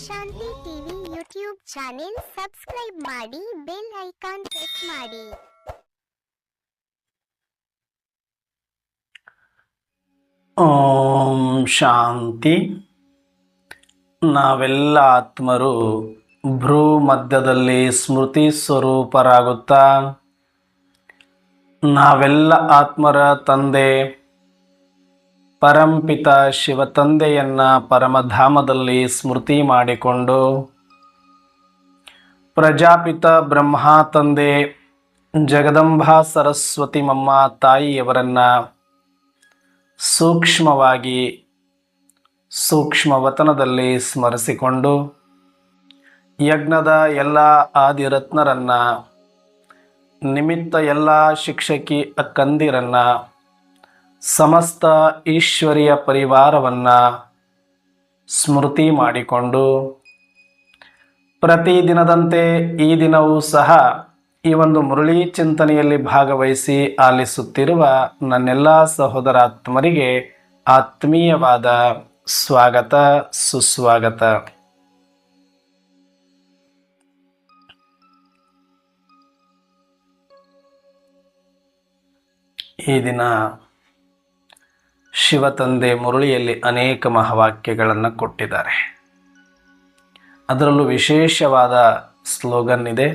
ಶಾಂತಿ TV YouTube channel subscribe ಮಾಡಿ, bell icon press ಮಾಡಿ. ಓಂ ಶಾಂತಿ. ನಾವೆಲ್ಲ ಆತ್ಮರು ಭ್ರೂ ಮಧ್ಯದಲ್ಲಿ ಸ್ಮೃತಿ ಸ್ವರೂಪರಾಗುತ್ತಾ ನಾವೆಲ್ಲ ಆತ್ಮರ ತಂದೆ ಪರಂಪಿತ ಶಿವ ತಂದೆಯನ್ನ ಪರಮಧಾಮದಲ್ಲಿ ಸ್ಮೃತಿ ಮಾಡಿಕೊಂಡು ಪ್ರಜಾಪಿತ ಬ್ರಹ್ಮ ತಂದೆ ಜಗದಂಬಾ ಸರಸ್ವತಿ ಮಮ್ಮ ತಾಯಿಯವರನ್ನ ಸೂಕ್ಷ್ಮವಾಗಿ ಸೂಕ್ಷ್ಮವತನದಲ್ಲಿ ಸ್ಮರಿಸಿಕೊಂಡು ಯಜ್ಞದ ಎಲ್ಲ ಆದಿರತ್ನರನ್ನ ನಿಮಿತ್ತ ಎಲ್ಲ ಶಿಕ್ಷಕಿ ಅಕ್ಕಂದಿರನ್ನ ಸಮಸ್ತ ಈಶ್ವರಿಯ ಪರಿವಾರವನ್ನು ಸ್ಮೃತಿ ಮಾಡಿಕೊಂಡು ಪ್ರತಿದಿನದಂತೆ ಈ ದಿನವೂ ಸಹ ಈ ಒಂದು ಮುರಳಿ ಚಿಂತನೆಯಲ್ಲಿ ಭಾಗವಹಿಸಿ ಆಲಿಸುತ್ತಿರುವ ನನ್ನೆಲ್ಲ ಸಹೋದರಾತ್ಮರಿಗೆ ಆತ್ಮೀಯವಾದ ಸ್ವಾಗತ ಸುಸ್ವಾಗತ. ಈ ದಿನ ಶಿವತಂದೆ ಮುರಳಿಯಲ್ಲಿ ಅನೇಕ ಮಹಾವಾಕ್ಯಗಳನ್ನು ಕೊಟ್ಟಿದ್ದಾರೆ. ಅದರಲ್ಲೂ ವಿಶೇಷವಾದ ಸ್ಲೋಗನ್ ಇದೆ.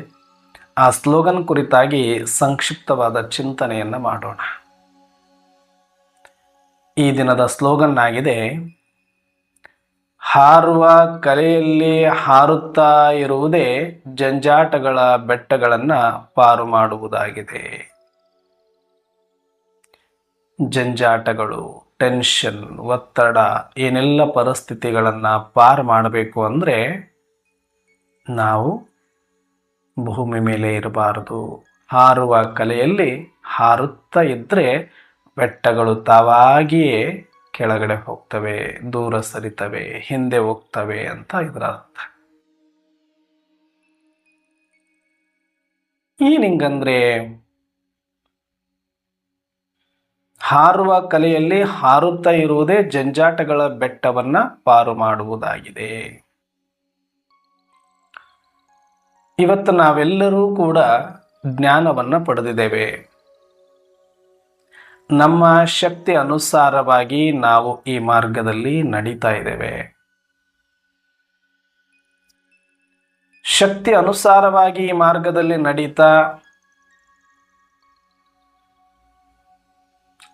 ಆ ಸ್ಲೋಗನ್ ಕುರಿತಾಗಿ ಸಂಕ್ಷಿಪ್ತವಾದ ಚಿಂತನೆಯನ್ನು ಮಾಡೋಣ. ಈ ದಿನದ ಸ್ಲೋಗನ್ ಆಗಿದೆ, ಹಾರುವ ಕಲೆಯಲ್ಲಿ ಹಾರುತ್ತಾ ಇರುವುದೇ ಜಂಜಾಟಗಳ ಬೆಟ್ಟಗಳನ್ನು ಪಾರು ಮಾಡುವುದಾಗಿದೆ. ಜಂಜಾಟಗಳು, ಟೆನ್ಷನ್, ಒತ್ತಡ, ಏನೆಲ್ಲ ಪರಿಸ್ಥಿತಿಗಳನ್ನು ಪಾರು ಮಾಡಬೇಕು ಅಂದರೆ ನಾವು ಭೂಮಿ ಮೇಲೆ ಇರಬಾರದು. ಹಾರುವ ಕಲೆಯಲ್ಲಿ ಹಾರುತ್ತಾ ಇದ್ದರೆ ಬೆಟ್ಟಗಳು ತಾವಾಗಿಯೇ ಕೆಳಗಡೆ ಹೋಗ್ತವೆ, ದೂರ ಸರಿತವೆ, ಹಿಂದೆ ಹೋಗ್ತವೆ ಅಂತ ಇದರ ಅರ್ಥ. ಏನಿಂಗಂದ್ರೆ ಹಾರುವ ಕಲೆಯಲ್ಲಿ ಹಾರುತ್ತಾ ಇರುವುದೇ ಜಂಜಾಟಗಳ ಬೆಟ್ಟವನ್ನ ಪಾರು ಮಾಡುವುದಾಗಿದೆ. ಇವತ್ತು ನಾವೆಲ್ಲರೂ ಕೂಡ ಜ್ಞಾನವನ್ನ ಪಡೆದಿದ್ದೇವೆ. ನಮ್ಮ ಶಕ್ತಿ ಅನುಸಾರವಾಗಿ ನಾವು ಈ ಮಾರ್ಗದಲ್ಲಿ ನಡೀತಾ ಇದ್ದೇವೆ. ಶಕ್ತಿ ಅನುಸಾರವಾಗಿ ಈ ಮಾರ್ಗದಲ್ಲಿ ನಡೀತಾ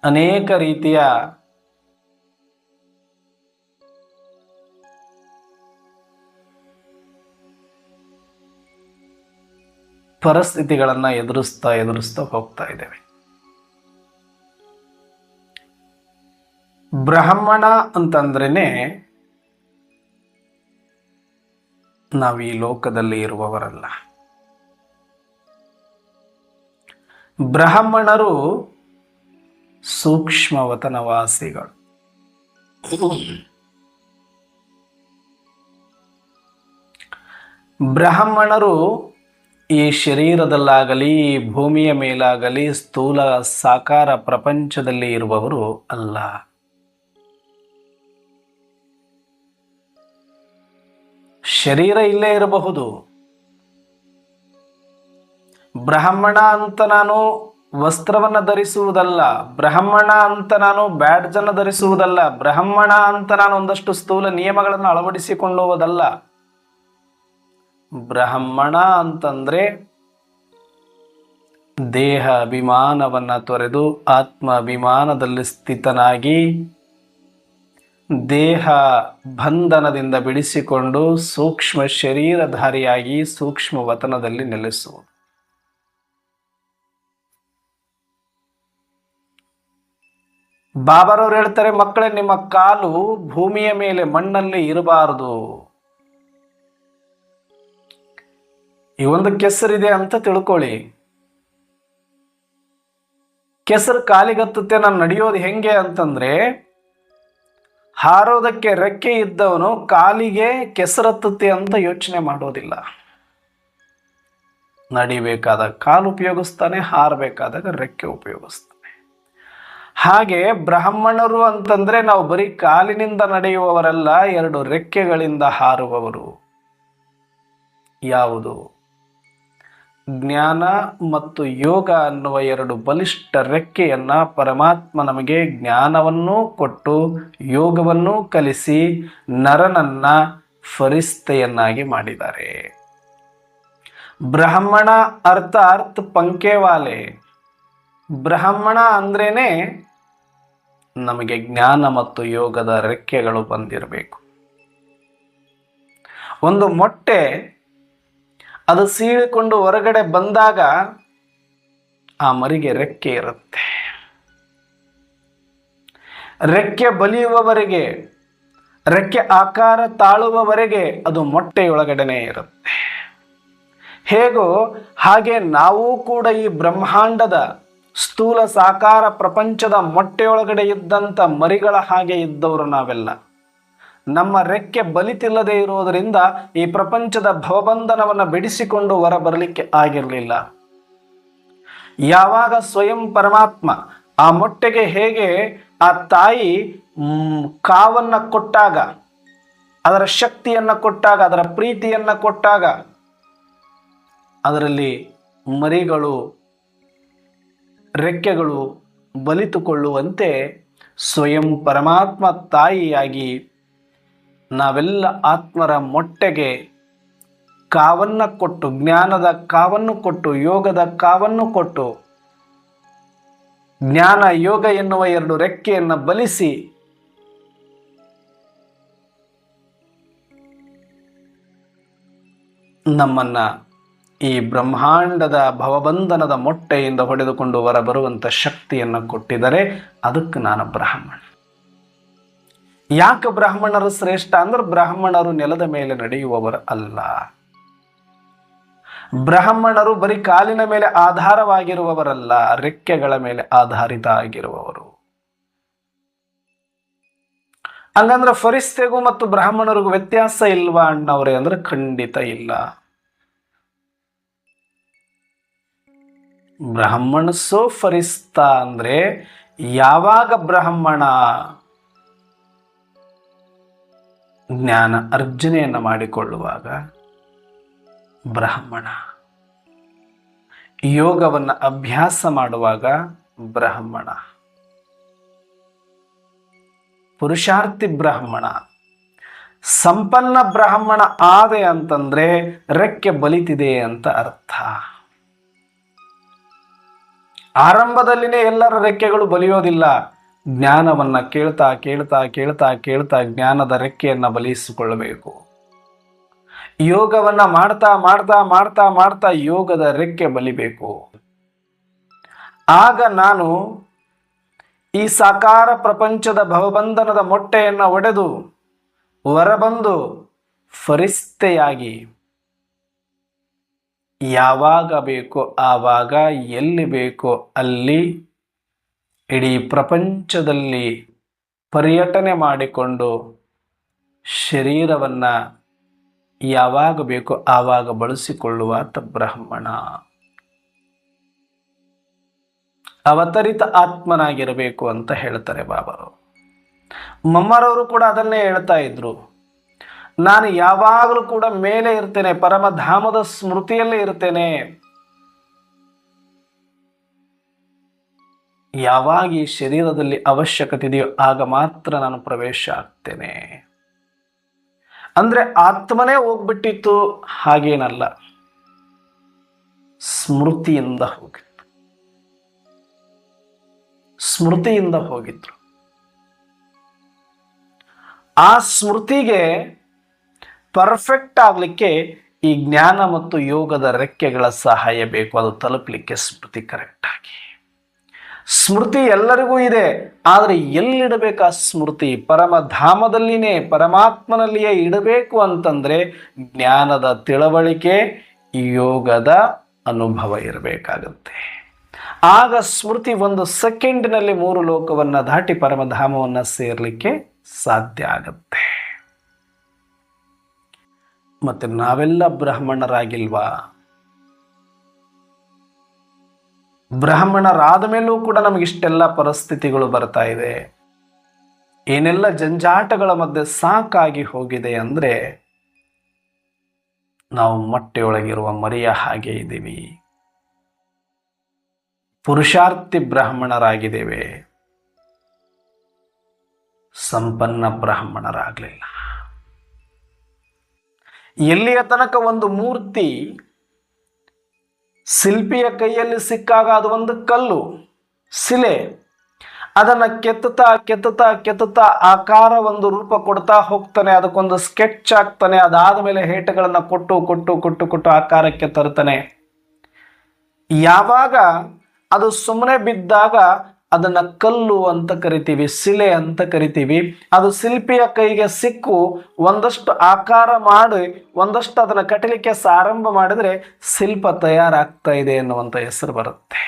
ಅನೇಕ ರೀತಿಯ ಪರಿಸ್ಥಿತಿಗಳನ್ನು ಎದುರಿಸ್ತಾ ಹೋಗ್ತಾ ಇದ್ದೇವೆ. ಬ್ರಾಹ್ಮಣ ಅಂತಂದ್ರೇನೆ ನಾವು ಈ ಲೋಕದಲ್ಲಿ ಇರುವವರಲ್ಲ. ಬ್ರಾಹ್ಮಣರು ಸೂಕ್ಷ್ಮವತನವಾಸಿಗಳು. ಬ್ರಾಹ್ಮಣರು ಈ ಶರೀರದಲ್ಲಾಗಲಿ ಭೂಮಿಯ ಮೇಲಾಗಲಿ ಸ್ಥೂಲ ಸಾಕಾರ ಪ್ರಪಂಚದಲ್ಲಿ ಇರುವವರು ಅಲ್ಲ. ಶರೀರ ಇಲ್ಲೇ ಇರಬಹುದು. ಬ್ರಾಹ್ಮಣ ಅಂತ ನಾನು ವಸ್ತ್ರವನ್ನು ಧರಿಸುವುದಲ್ಲ, ಬ್ರಾಹ್ಮಣ ಅಂತ ನಾನು ಬ್ಯಾಡ್ಜ್ ಅನ್ನು ಧರಿಸುವುದಲ್ಲ, ಬ್ರಾಹ್ಮಣ ಅಂತ ನಾನು ಒಂದಷ್ಟು ಸ್ಥೂಲ ನಿಯಮಗಳನ್ನು ಅಳವಡಿಸಿಕೊಳ್ಳುವುದಲ್ಲ. ಬ್ರಾಹ್ಮಣ ಅಂತಂದ್ರೆ ದೇಹ ಅಭಿಮಾನವನ್ನ ತೊರೆದು ಆತ್ಮ ಅಭಿಮಾನದಲ್ಲಿ ಸ್ಥಿತನಾಗಿ ದೇಹ ಬಂಧನದಿಂದ ಬಿಡಿಸಿಕೊಂಡು ಸೂಕ್ಷ್ಮ ಶರೀರಧಾರಿಯಾಗಿ ಸೂಕ್ಷ್ಮ ವತನದಲ್ಲಿ ನೆಲೆಸುವುದು. ಬಾಬಾರವ್ರು ಹೇಳ್ತಾರೆ, ಮಕ್ಕಳೇ ನಿಮ್ಮ ಕಾಲು ಭೂಮಿಯ ಮೇಲೆ ಮಣ್ಣಲ್ಲಿ ಇರಬಾರದು. ಈ ಒಂದು ಕೆಸರಿದೆ ಅಂತ ತಿಳ್ಕೊಳ್ಳಿ. ಕೆಸರು ಕಾಲಿಗತ್ತುತ್ತೆ. ನಾನು ನಡೆಯೋದು ಹೆಂಗೆ ಅಂತಂದ್ರೆ, ಹಾರೋದಕ್ಕೆ ರೆಕ್ಕೆ ಇದ್ದವನು ಕಾಲಿಗೆ ಕೆಸರತ್ತುತ್ತೆ ಅಂತ ಯೋಚನೆ ಮಾಡೋದಿಲ್ಲ. ನಡಿಬೇಕಾದಾಗ ಕಾಲು ಉಪಯೋಗಿಸ್ತಾನೆ, ಹಾರಬೇಕಾದಾಗ ರೆಕ್ಕೆ ಉಪಯೋಗಿಸ್ತಾನೆ. ಹಾಗೆ ಬ್ರಾಹ್ಮಣರು ಅಂತಂದ್ರೆ ನಾವು ಬರೀ ಕಾಲಿನಿಂದ ನಡೆಯುವವರಲ್ಲ, 2 ರೆಕ್ಕೆಗಳಿಂದ ಹಾರುವವರು. ಯಾವುದು? ಜ್ಞಾನ ಮತ್ತು ಯೋಗ ಅನ್ನುವ 2 ಬಲಿಷ್ಠ ರೆಕ್ಕೆಯನ್ನ ಪರಮಾತ್ಮ ನಮಗೆ ಜ್ಞಾನವನ್ನೂ ಕೊಟ್ಟು ಯೋಗವನ್ನೂ ಕಲಿಸಿ ನರನನ್ನ ಫರಿಸ್ತೆಯನ್ನಾಗಿ ಮಾಡಿದ್ದಾರೆ. ಬ್ರಾಹ್ಮಣ ಅರ್ಥಾತ್ ಪಂಕೆವಾಲೆ. ಬ್ರಾಹ್ಮಣ ಅಂದ್ರೇನೆ ನಮಗೆ ಜ್ಞಾನ ಮತ್ತು ಯೋಗದ ರೆಕ್ಕೆಗಳು ಬಂದಿರಬೇಕು. ಒಂದು ಮೊಟ್ಟೆ ಅದು ಸೀಳಿಕೊಂಡು ಹೊರಗಡೆ ಬಂದಾಗ ಆ ಮರಿಗೆ ರೆಕ್ಕೆ ಇರುತ್ತೆ. ರೆಕ್ಕೆ ಬಲಿಯುವವರೆಗೆ, ರೆಕ್ಕೆ ಆಕಾರ ತಾಳುವವರೆಗೆ ಅದು ಮೊಟ್ಟೆಯೊಳಗಡೆನೆ ಇರುತ್ತೆ. ಹೇಗೋ ಹಾಗೆ ನಾವು ಕೂಡ ಈ ಬ್ರಹ್ಮಾಂಡದ ಸ್ಥೂಲ ಸಾಕಾರ ಪ್ರಪಂಚದ ಮೊಟ್ಟೆಯೊಳಗಡೆ ಇದ್ದಂಥ ಮರಿಗಳ ಹಾಗೆ ಇದ್ದವರು ನಾವೆಲ್ಲ. ನಮ್ಮ ರೆಕ್ಕೆ ಬಲಿತಿಲ್ಲದೆ ಇರುವುದರಿಂದ ಈ ಪ್ರಪಂಚದ ಭವಬಂಧನವನ್ನು ಬಿಡಿಸಿಕೊಂಡು ಹೊರ ಬರಲಿಕ್ಕೆ ಆಗಿರಲಿಲ್ಲ. ಯಾವಾಗ ಸ್ವಯಂ ಪರಮಾತ್ಮ ಆ ಮೊಟ್ಟೆಗೆ ಹೇಗೆ ಆ ತಾಯಿ ಕಾವನ್ನ ಕೊಟ್ಟಾಗ, ಅದರ ಶಕ್ತಿಯನ್ನ ಕೊಟ್ಟಾಗ, ಅದರ ಪ್ರೀತಿಯನ್ನ ಕೊಟ್ಟಾಗ ಅದರಲ್ಲಿ ಮರಿಗಳು ರೆಕ್ಕೆಗಳು ಬಲಿತುಕೊಳ್ಳುವಂತೆ ಸ್ವಯಂ ಪರಮಾತ್ಮ ತಾಯಿಯಾಗಿ ನಾವೆಲ್ಲ ಆತ್ಮರ ಮೊಟ್ಟೆಗೆ ಕಾವನ್ನ ಕೊಟ್ಟು, ಜ್ಞಾನದ ಕಾವನ್ನು ಕೊಟ್ಟು, ಯೋಗದ ಕಾವನ್ನು ಕೊಟ್ಟು, ಜ್ಞಾನ ಯೋಗ ಎನ್ನುವ 2 ರೆಕ್ಕೆಯನ್ನು ಬಲಿಸಿ ನಮ್ಮನ್ನ ಈ ಬ್ರಹ್ಮಾಂಡದ ಭವಬಂಧನದ ಮೊಟ್ಟೆಯಿಂದ ಹೊಡೆದುಕೊಂಡು ಹೊರಬರುವಂಥ ಶಕ್ತಿಯನ್ನು ಕೊಟ್ಟಿದ್ದಾರೆ. ಅದಕ್ಕೆ ನಾನು ಬ್ರಾಹ್ಮಣ. ಯಾಕೆ ಬ್ರಾಹ್ಮಣರು ಶ್ರೇಷ್ಠ ಅಂದ್ರೆ ಬ್ರಾಹ್ಮಣರು ನೆಲದ ಮೇಲೆ ನಡೆಯುವವರು ಅಲ್ಲ. ಬ್ರಾಹ್ಮಣರು ಬರೀ ಕಾಲಿನ ಮೇಲೆ ಆಧಾರವಾಗಿರುವವರಲ್ಲ, ರೆಕ್ಕೆಗಳ ಮೇಲೆ ಆಧಾರಿತ ಆಗಿರುವವರು. ಹಂಗಂದ್ರೆ ಫರಿಸ್ತೆಗೂ ಮತ್ತು ಬ್ರಾಹ್ಮಣರಿಗೂ ವ್ಯತ್ಯಾಸ ಇಲ್ವಾ ಅಣ್ಣವ್ರೆ ಅಂದ್ರೆ ಖಂಡಿತ ಇಲ್ಲ. ಬ್ರಾಹ್ಮಣಸೋ ಫರಿಸ್ತ ಅಂದ್ರೆ ಯಾವಾಗ ಬ್ರಾಹ್ಮಣ ಜ್ಞಾನ ಅರ್ಜನೆಯನ್ನು ಮಾಡಿಕೊಳ್ಳುವಾಗ ಬ್ರಾಹ್ಮಣ, ಯೋಗವನ್ನು ಅಭ್ಯಾಸ ಮಾಡುವಾಗ ಬ್ರಾಹ್ಮಣ, ಪುರುಷಾರ್ಥಿ ಬ್ರಾಹ್ಮಣ, ಸಂಪನ್ನ ಬ್ರಾಹ್ಮಣ ಆದೆ ಅಂತಂದ್ರೆ ರೆಕ್ಕೆ ಬಲಿತಿದೆ ಅಂತ ಅರ್ಥ. ಆರಂಭದಲ್ಲಿನೇ ಎಲ್ಲರ ರೆಕ್ಕೆಗಳು ಬಲಿಯೋದಿಲ್ಲ. ಜ್ಞಾನವನ್ನ ಕೇಳ್ತಾ ಕೇಳ್ತಾ ಕೇಳ್ತಾ ಕೇಳ್ತಾ ಜ್ಞಾನದ ರೆಕ್ಕೆಯನ್ನ ಬಲಿಸಿಕೊಳ್ಳಬೇಕು. ಯೋಗವನ್ನ ಮಾಡ್ತಾ ಮಾಡ್ತಾ ಮಾಡ್ತಾ ಮಾಡ್ತಾ ಯೋಗದ ರೆಕ್ಕೆ ಬಲಿಬೇಕು. ಆಗ ನಾನು ಈ ಸಾಕಾರ ಪ್ರಪಂಚದ ಭವಬಂಧನದ ಮೊಟ್ಟೆಯನ್ನ ಒಡೆದು ಹೊರಬಂದು ಫರಿಸ್ತೆಯಾಗಿ ಯಾವಾಗ ಬೇಕೋ ಆವಾಗ, ಎಲ್ಲಿ ಬೇಕೋ ಅಲ್ಲಿ ಇಡೀ ಪ್ರಪಂಚದಲ್ಲಿ ಪರ್ಯಟನೆ ಮಾಡಿಕೊಂಡು ಶರೀರವನ್ನು ಯಾವಾಗ ಬೇಕೋ ಆವಾಗ ಬಳಸಿಕೊಳ್ಳುವಾತ ಬ್ರಾಹ್ಮಣ. ಅವತರಿತ ಆತ್ಮನಾಗಿರಬೇಕು ಅಂತ ಹೇಳ್ತಾರೆ ಬಾಬಾರು. ಮಮ್ಮರವರು ಕೂಡ ಅದನ್ನೇ ಹೇಳ್ತಾ ಇದ್ರು. ನಾನು ಯಾವಾಗಲೂ ಕೂಡ ಮೇಲೆ ಇರ್ತೇನೆ, ಪರಮಧಾಮದ ಸ್ಮೃತಿಯಲ್ಲೇ ಇರ್ತೇನೆ. ಯಾವಾಗ ಈ ಶರೀರದಲ್ಲಿ ಅವಶ್ಯಕತೆ ಇದೆಯೋ ಆಗ ಮಾತ್ರ ನಾನು ಪ್ರವೇಶ ಆಗ್ತೇನೆ. ಅಂದ್ರೆ ಆತ್ಮನೇ ಹೋಗ್ಬಿಟ್ಟಿತ್ತು ಹಾಗೇನಲ್ಲ, ಸ್ಮೃತಿಯಿಂದ ಹೋಗಿತ್ತು. ಸ್ಮೃತಿಯಿಂದ ಹೋಗಿದ್ರು. ಆ ಸ್ಮೃತಿಗೆ ಪರ್ಫೆಕ್ಟ್ ಆಗ್ಲಿಕ್ಕೆ ಈ ಜ್ಞಾನ ಮತ್ತು ಯೋಗದ ರೆಕ್ಕೆಗಳ ಸಹಾಯ ಬೇಕು. ಅದು ತಲುಪಲಿಕ್ಕೆ ಸ್ಮೃತಿ ಕರೆಕ್ಟ್ ಆಗಿ. ಸ್ಮೃತಿ ಎಲ್ಲರಿಗೂ ಇದೆ, ಆದರೆ ಎಲ್ಲಿಡಬೇಕು ಆ ಸ್ಮೃತಿ? ಪರಮಧಾಮದಲ್ಲಿನೇ, ಪರಮಾತ್ಮನಲ್ಲಿಯೇ ಇಡಬೇಕು ಅಂತಂದ್ರೆ ಜ್ಞಾನದ ತಿಳುವಳಿಕೆ, ಯೋಗದ ಅನುಭವ ಇರಬೇಕಾಗುತ್ತೆ. ಆಗ ಸ್ಮೃತಿ 1 ಸೆಕೆಂಡಿನಲ್ಲಿ 3 ಲೋಕವನ್ನ ದಾಟಿ ಪರಮಧಾಮವನ್ನ ಸೇರ್ಲಿಕ್ಕೆ ಸಾಧ್ಯ ಆಗುತ್ತೆ. ಮತ್ತೆ ನಾವೆಲ್ಲ ಬ್ರಾಹ್ಮಣರಾಗಿಲ್ವಾ? ಬ್ರಾಹ್ಮಣರಾದ ಮೇಲೂ ಕೂಡ ನಮಗಿಷ್ಟೆಲ್ಲ ಪರಿಸ್ಥಿತಿಗಳು ಬರ್ತಾ ಇದೆ. ಏನೆಲ್ಲ ಜಂಜಾಟಗಳ ಮಧ್ಯೆ ಸಾಕಾಗಿ ಹೋಗಿದೆ ಅಂದರೆ ನಾವು ಮೊಟ್ಟೆಯೊಳಗಿರುವ ಮರಿಯ ಹಾಗೆ ಇದ್ದೀವಿ. ಪುರುಷಾರ್ಥಿ ಬ್ರಾಹ್ಮಣರಾಗಿದ್ದೇವೆ, ಸಂಪನ್ನ ಬ್ರಾಹ್ಮಣರಾಗಲಿಲ್ಲ. ಎಲ್ಲಿಯ ತನಕ ಒಂದು ಮೂರ್ತಿ ಶಿಲ್ಪಿಯ ಕೈಯಲ್ಲಿ ಸಿಕ್ಕಾಗ ಅದು ಒಂದು ಕಲ್ಲು ಶಿಲೆ, ಅದನ್ನ ಕೆತ್ತುತ್ತಾ ಕೆತ್ತುತ್ತಾ ಕೆತ್ತುತ್ತಾ ಆಕಾರ ಒಂದು ರೂಪ ಕೊಡ್ತಾ ಹೋಗ್ತಾನೆ, ಅದಕ್ಕೊಂದು ಸ್ಕೆಚ್ ಆಗ್ತಾನೆ, ಅದಾದ ಮೇಲೆ ಹೇಟಗಳನ್ನ ಕೊಟ್ಟು ಕೊಟ್ಟು ಕೊಟ್ಟು ಕೊಟ್ಟು ಆಕಾರಕ್ಕೆ ತರ್ತಾನೆ. ಯಾವಾಗ ಅದು ಸುಮ್ಮನೆ ಬಿದ್ದಾಗ ಅದನ್ನ ಕಲ್ಲು ಅಂತ ಕರಿತೀವಿ, ಶಿಲೆ ಅಂತ ಕರಿತೀವಿ. ಅದು ಶಿಲ್ಪಿಯ ಕೈಗೆ ಸಿಕ್ಕು ಒಂದಷ್ಟು ಆಕಾರ ಮಾಡಿ ಒಂದಷ್ಟು ಅದನ್ನ ಕಟ್ಟಲಿಕ್ಕೆ ಆರಂಭ ಮಾಡಿದ್ರೆ ಶಿಲ್ಪ ತಯಾರಾಗ್ತಾ ಇದೆ ಎನ್ನುವಂತ ಹೆಸರು ಬರುತ್ತೆ.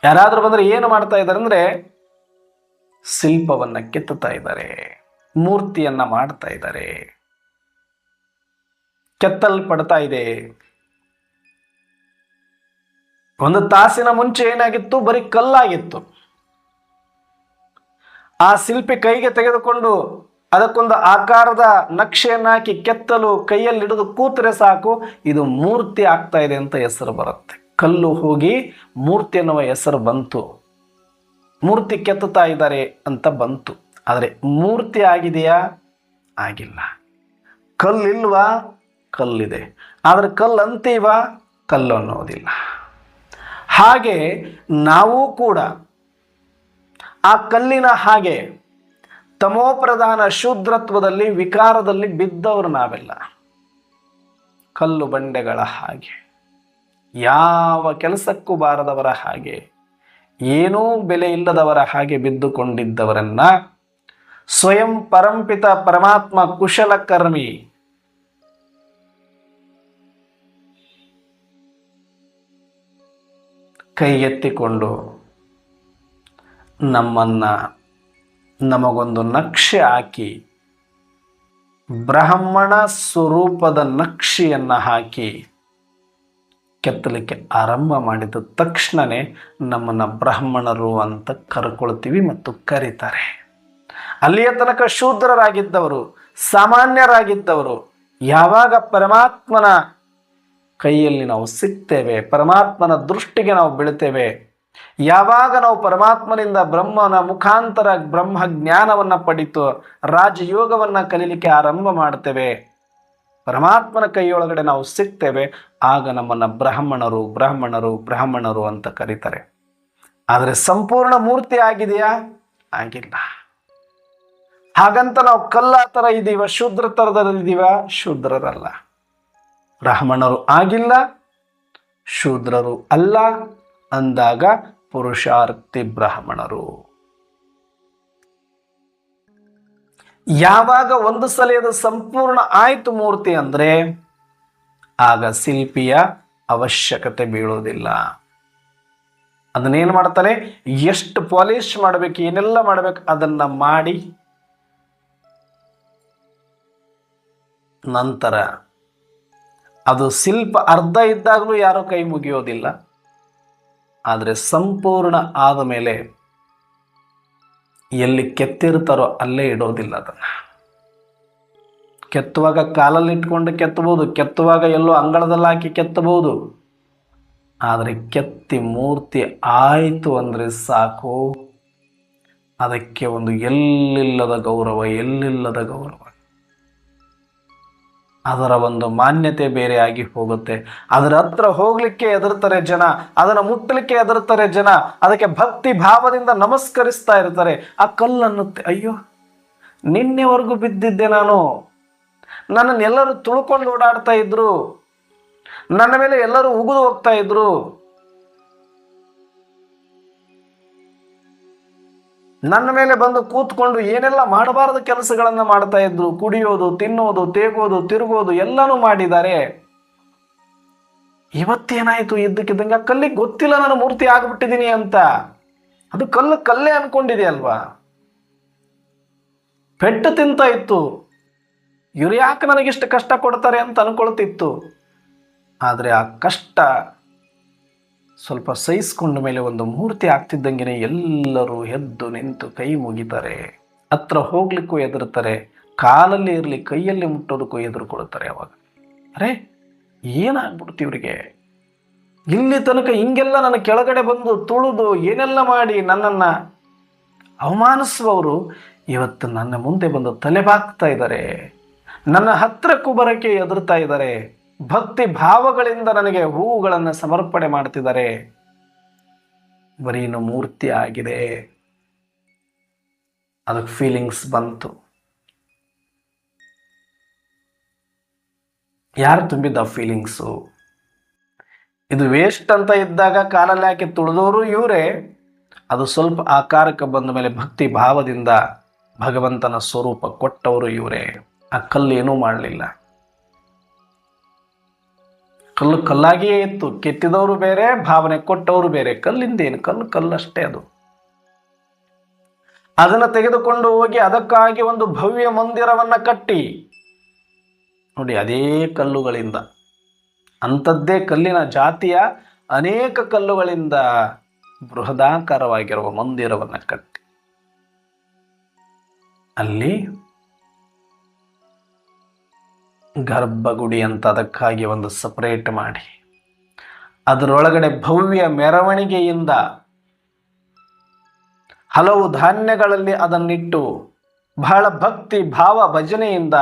ಯಾರಾದ್ರೂ ಬಂದ್ರೆ ಏನು ಮಾಡ್ತಾ ಇದ್ದಾರೆ ಅಂದ್ರೆ ಶಿಲ್ಪವನ್ನ ಕೆತ್ತುತ್ತಾ ಇದ್ದಾರೆ, ಮೂರ್ತಿಯನ್ನ ಮಾಡ್ತಾ ಇದ್ದಾರೆ, ಕೆತ್ತಲ್ಪಡ್ತಾ ಇದೆ. ಒಂದು ತಾಸಿನ ಮುಂಚೆ ಏನಾಗಿತ್ತು, ಬರೀ ಕಲ್ಲಾಗಿತ್ತು. ಆ ಶಿಲ್ಪಿ ಕೈಗೆ ತೆಗೆದುಕೊಂಡು ಅದಕ್ಕೊಂದು ಆಕಾರದ ನಕ್ಷೆಯನ್ನು ಹಾಕಿ ಕೆತ್ತಲು ಕೈಯಲ್ಲಿ ಹಿಡಿದು ಕೂತರೆ ಸಾಕು, ಇದು ಮೂರ್ತಿ ಆಗ್ತಾ ಇದೆ ಅಂತ ಹೆಸರು ಬರುತ್ತೆ. ಕಲ್ಲು ಹೋಗಿ ಮೂರ್ತಿ ಎನ್ನುವ ಹೆಸರು ಬಂತು, ಮೂರ್ತಿ ಕೆತ್ತುತ್ತಾ ಇದ್ದಾರೆ ಅಂತ ಬಂತು. ಆದರೆ ಮೂರ್ತಿ ಆಗಿದೆಯಾ? ಆಗಿಲ್ಲ. ಕಲ್ಲಿಲ್ವಾ? ಕಲ್ಲಿದೆ. ಆದರೆ ಕಲ್ಲು ಅಂತೀವಾ? ಕಲ್ಲು ಅನ್ನೋದಿಲ್ಲ. ಹಾಗೆ ನಾವು ಕೂಡ ಆ ಕಲ್ಲಿನ ಹಾಗೆ ತಮೋಪ್ರಧಾನ ಶೂದ್ರತ್ವದಲ್ಲಿ ವಿಕಾರದಲ್ಲಿ ಬಿದ್ದವರು ನಾವೆಲ್ಲ. ಕಲ್ಲು ಬಂಡೆಗಳ ಹಾಗೆ, ಯಾವ ಕೆಲಸಕ್ಕೂ ಬಾರದವರ ಹಾಗೆ, ಏನೂ ಬೆಲೆ ಇಲ್ಲದವರ ಹಾಗೆ ಬಿದ್ದುಕೊಂಡಿದ್ದವರನ್ನ ಸ್ವಯಂ ಪರಂಪಿತ ಪರಮಾತ್ಮ ಕುಶಲಕರ್ಮಿ ಕೈ ಎತ್ತಿಕೊಂಡು ನಮಗೊಂದು ನಕ್ಷೆ ಹಾಕಿ, ಬ್ರಾಹ್ಮಣ ಸ್ವರೂಪದ ನಕ್ಷೆಯನ್ನು ಹಾಕಿ ಕೆತ್ತಲಿಕ್ಕೆ ಆರಂಭ ಮಾಡಿದ ತಕ್ಷಣವೇ ನಮ್ಮನ್ನು ಬ್ರಾಹ್ಮಣರು ಅಂತ ಕರ್ಕೊಳ್ತೀವಿ ಮತ್ತು ಕರೀತಾರೆ. ಅಲ್ಲಿಯ ತನಕ ಶೂದ್ರರಾಗಿದ್ದವರು, ಸಾಮಾನ್ಯರಾಗಿದ್ದವರು, ಯಾವಾಗ ಪರಮಾತ್ಮನ ಕೈಯಲ್ಲಿ ನಾವು ಸಿಗ್ತೇವೆ, ಪರಮಾತ್ಮನ ದೃಷ್ಟಿಗೆ ನಾವು ಬೀಳ್ತೇವೆ, ಯಾವಾಗ ನಾವು ಪರಮಾತ್ಮನಿಂದ ಬ್ರಹ್ಮನ ಮುಖಾಂತರ ಬ್ರಹ್ಮ ಜ್ಞಾನವನ್ನು ಪಡಿತು ರಾಜಯೋಗವನ್ನು ಕಲೀಲಿಕ್ಕೆ ಆರಂಭ ಮಾಡ್ತೇವೆ, ಪರಮಾತ್ಮನ ಕೈಯೊಳಗಡೆ ನಾವು ಸಿಗ್ತೇವೆ, ಆಗ ನಮ್ಮನ್ನು ಬ್ರಾಹ್ಮಣರು ಬ್ರಾಹ್ಮಣರು ಬ್ರಾಹ್ಮಣರು ಅಂತ ಕರೀತಾರೆ. ಆದರೆ ಸಂಪೂರ್ಣ ಮೂರ್ತಿ ಆಗಿದೆಯಾ? ಆಗಿಲ್ಲ. ಹಾಗಂತ ನಾವು ಕಲ್ಲ ಥರ ಇದ್ದೀವ, ಶೂದ್ರ ಥರದಲ್ಲಿದ್ದೀವ? ಶೂದ್ರರಲ್ಲ. ಬ್ರಾಹ್ಮಣರು ಆಗಿಲ್ಲ, ಶೂದ್ರರು ಅಲ್ಲ ಅಂದಾಗ ಪುರುಷಾರ್ಥಿ ಬ್ರಾಹ್ಮಣರು. ಯಾವಾಗ ಒಂದು ಸಲ ಅದು ಸಂಪೂರ್ಣ ಆಯ್ತು ಮೂರ್ತಿ ಅಂದ್ರೆ ಆಗ ಶಿಲ್ಪಿಯ ಅವಶ್ಯಕತೆ ಬೀಳೋದಿಲ್ಲ. ಅದನ್ನೇನು ಮಾಡ್ತಾನೆ, ಎಷ್ಟು ಪಾಲಿಶ್ ಮಾಡಬೇಕು, ಏನೆಲ್ಲ ಮಾಡಬೇಕು ಅದನ್ನ ಮಾಡಿ ನಂತರ ಅದು ಶಿಲ್ಪ ಅರ್ಧ ಇದ್ದಾಗಲೂ ಯಾರೋ ಕೈ ಮುಗಿಯೋದಿಲ್ಲ. ಆದರೆ ಸಂಪೂರ್ಣ ಆದ ಮೇಲೆ ಎಲ್ಲಿ ಕೆತ್ತಿರ್ತಾರೋ ಅಲ್ಲೇ ಇಡೋದಿಲ್ಲ. ಅದನ್ನು ಕೆತ್ತುವಾಗ ಕಾಲಲ್ಲಿ ಇಟ್ಕೊಂಡು ಕೆತ್ತಬಹುದು, ಕೆತ್ತುವಾಗ ಎಲ್ಲೋ ಅಂಗಳದಲ್ಲಿ ಹಾಕಿ ಕೆತ್ತಬಹುದು. ಆದರೆ ಕೆತ್ತಿ ಮೂರ್ತಿ ಆಯಿತು ಅಂದರೆ ಸಾಕು, ಅದಕ್ಕೆ ಒಂದು ಎಲ್ಲಿಲ್ಲದ ಗೌರವ, ಎಲ್ಲಿಲ್ಲದ ಗೌರವ, ಅದರ ಒಂದು ಮಾನ್ಯತೆ ಬೇರೆ ಆಗಿ ಹೋಗುತ್ತೆ. ಅದರ ಹತ್ರ ಹೋಗ್ಲಿಕ್ಕೆ ಹೆದರ್ತಾರೆ ಜನ, ಅದನ್ನು ಮುಟ್ಟಲಿಕ್ಕೆ ಹೆದರ್ತಾರೆ ಜನ, ಅದಕ್ಕೆ ಭಕ್ತಿ ಭಾವದಿಂದ ನಮಸ್ಕರಿಸ್ತಾ ಇರ್ತಾರೆ. ಆ ಕಲ್ಲನ್ನು ಅಯ್ಯೋ ನಿನ್ನೆವರೆಗೂ ಬಿದ್ದಿದ್ದೆ ನಾನು, ನನ್ನನ್ನು ಎಲ್ಲರೂ ತುಳ್ಕೊಂಡು ಓಡಾಡ್ತಾ ಇದ್ರು, ನನ್ನ ಮೇಲೆ ಎಲ್ಲರೂ ಉಗಿದು ಹೋಗ್ತಾ ಇದ್ರು, ನನ್ನ ಮೇಲೆ ಬಂದು ಕೂತ್ಕೊಂಡು ಏನೆಲ್ಲ ಮಾಡಬಾರದ ಕೆಲಸಗಳನ್ನು ಮಾಡ್ತಾ ಇದ್ರು, ಕುಡಿಯೋದು, ತಿನ್ನೋದು, ತೇಗೋದು, ತಿರುಗೋದು ಎಲ್ಲನೂ ಮಾಡಿದ್ದಾರೆ. ಇವತ್ತೇನಾಯ್ತು, ಇದ್ದಕ್ಕಿದ್ದಂಗೆ ಆ ಕಲ್ಲಿಗೆ ಗೊತ್ತಿಲ್ಲ ನಾನು ಮೂರ್ತಿ ಆಗ್ಬಿಟ್ಟಿದ್ದೀನಿ ಅಂತ. ಅದು ಕಲ್ಲೇ ಅನ್ಕೊಂಡಿದೆ ಅಲ್ವಾ, ಪೆಟ್ಟು ತಿಂತ ಇತ್ತು, ಇವ್ರು ಯಾಕೆ ನನಗಿಷ್ಟು ಕಷ್ಟ ಕೊಡ್ತಾರೆ ಅಂತ ಅನ್ಕೊಳ್ತಿತ್ತು. ಆದರೆ ಆ ಕಷ್ಟ ಸ್ವಲ್ಪ ಸಹಿಸ್ಕೊಂಡ ಮೇಲೆ ಒಂದು ಮೂರ್ತಿ ಆಗ್ತಿದ್ದಂಗೆ ಎಲ್ಲರೂ ಎದ್ದು ನಿಂತು ಕೈ ಮುಗಿತಾರೆ. ಹತ್ರ ಹೋಗ್ಲಿಕ್ಕೂ ಹೆದರ್ತಾರೆ, ಕಾಲಲ್ಲಿ ಇರಲಿ ಕೈಯಲ್ಲಿ ಮುಟ್ಟೋದಕ್ಕೂ ಎದುರುಕೊಳ್ತಾರೆ. ಅವಾಗ ಅರೆ ಏನಾಗ್ಬಿಡ್ತು ಇವರಿಗೆ, ಇಲ್ಲಿ ತನಕ ಹಿಂಗೆಲ್ಲ ನನ್ನ ಕೆಳಗಡೆ ಬಂದು ತುಳಿದು ಏನೆಲ್ಲ ಮಾಡಿ ನನ್ನನ್ನು ಅವಮಾನಿಸುವವರು ಇವತ್ತು ನನ್ನ ಮುಂದೆ ಬಂದು ತಲೆಬಾಗ್ತಾ ಇದ್ದಾರೆ, ನನ್ನ ಹತ್ರಕ್ಕೂ ಬರೋಕ್ಕೆ ಎದುರ್ತಾ ಇದ್ದಾರೆ, ಭಕ್ತಿ ಭಾವಗಳಿಂದ ನನಗೆ ಹೂವುಗಳನ್ನು ಸಮರ್ಪಣೆ ಮಾಡ್ತಿದ್ದಾರೆ. ಬರೀನು ಮೂರ್ತಿ ಆಗಿದೆ. ಅದಕ್ಕೆ ಫೀಲಿಂಗ್ಸ್ ಬಂತು. ಯಾರು ತುಂಬಿದ್ದ ಫೀಲಿಂಗ್ಸು? ಇದು ವೇಸ್ಟ್ ಅಂತ ಇದ್ದಾಗ ಕಾಲಲ್ಲಿ ಹಾಕಿ ತುಳಿದವರು ಇವರೇ. ಅದು ಸ್ವಲ್ಪ ಆಕಾರಕ್ಕೆ ಬಂದ ಮೇಲೆ ಭಕ್ತಿ ಭಾವದಿಂದ ಭಗವಂತನ ಸ್ವರೂಪ ಕೊಟ್ಟವರು ಇವರೇ. ಆ ಕಲ್ಲು ಏನೂ ಮಾಡಲಿಲ್ಲ, ಕಲ್ಲು ಕಲ್ಲಾಗಿಯೇ ಇತ್ತು. ಕೆತ್ತಿದವರು ಬೇರೆ, ಭಾವನೆ ಕೊಟ್ಟವರು ಬೇರೆ. ಕಲ್ಲಿಂದೇನು, ಕಲ್ಲು ಕಲ್ಲಷ್ಟೇ. ಅದು ಅದನ್ನು ತೆಗೆದುಕೊಂಡು ಹೋಗಿ ಅದಕ್ಕಾಗಿ ಒಂದು ಭವ್ಯ ಮಂದಿರವನ್ನ ಕಟ್ಟಿ ನೋಡಿ, ಅದೇ ಕಲ್ಲುಗಳಿಂದ, ಅಂಥದ್ದೇ ಕಲ್ಲಿನ ಜಾತಿಯ ಅನೇಕ ಕಲ್ಲುಗಳಿಂದ ಬೃಹದಾಕಾರವಾಗಿರುವ ಮಂದಿರವನ್ನ ಕಟ್ಟಿ ಅಲ್ಲಿ ಗರ್ಭಗುಡಿ ಅಂತ ಅದಕ್ಕಾಗಿ ಒಂದು ಸಪರೇಟ್ ಮಾಡಿ ಅದರೊಳಗಡೆ ಭವ್ಯ ಮೆರವಣಿಗೆಯಿಂದ ಹಲವು ಧಾನ್ಯಗಳಲ್ಲಿ ಅದನ್ನಿಟ್ಟು ಬಹಳ ಭಕ್ತಿ ಭಾವ ಭಜನೆಯಿಂದ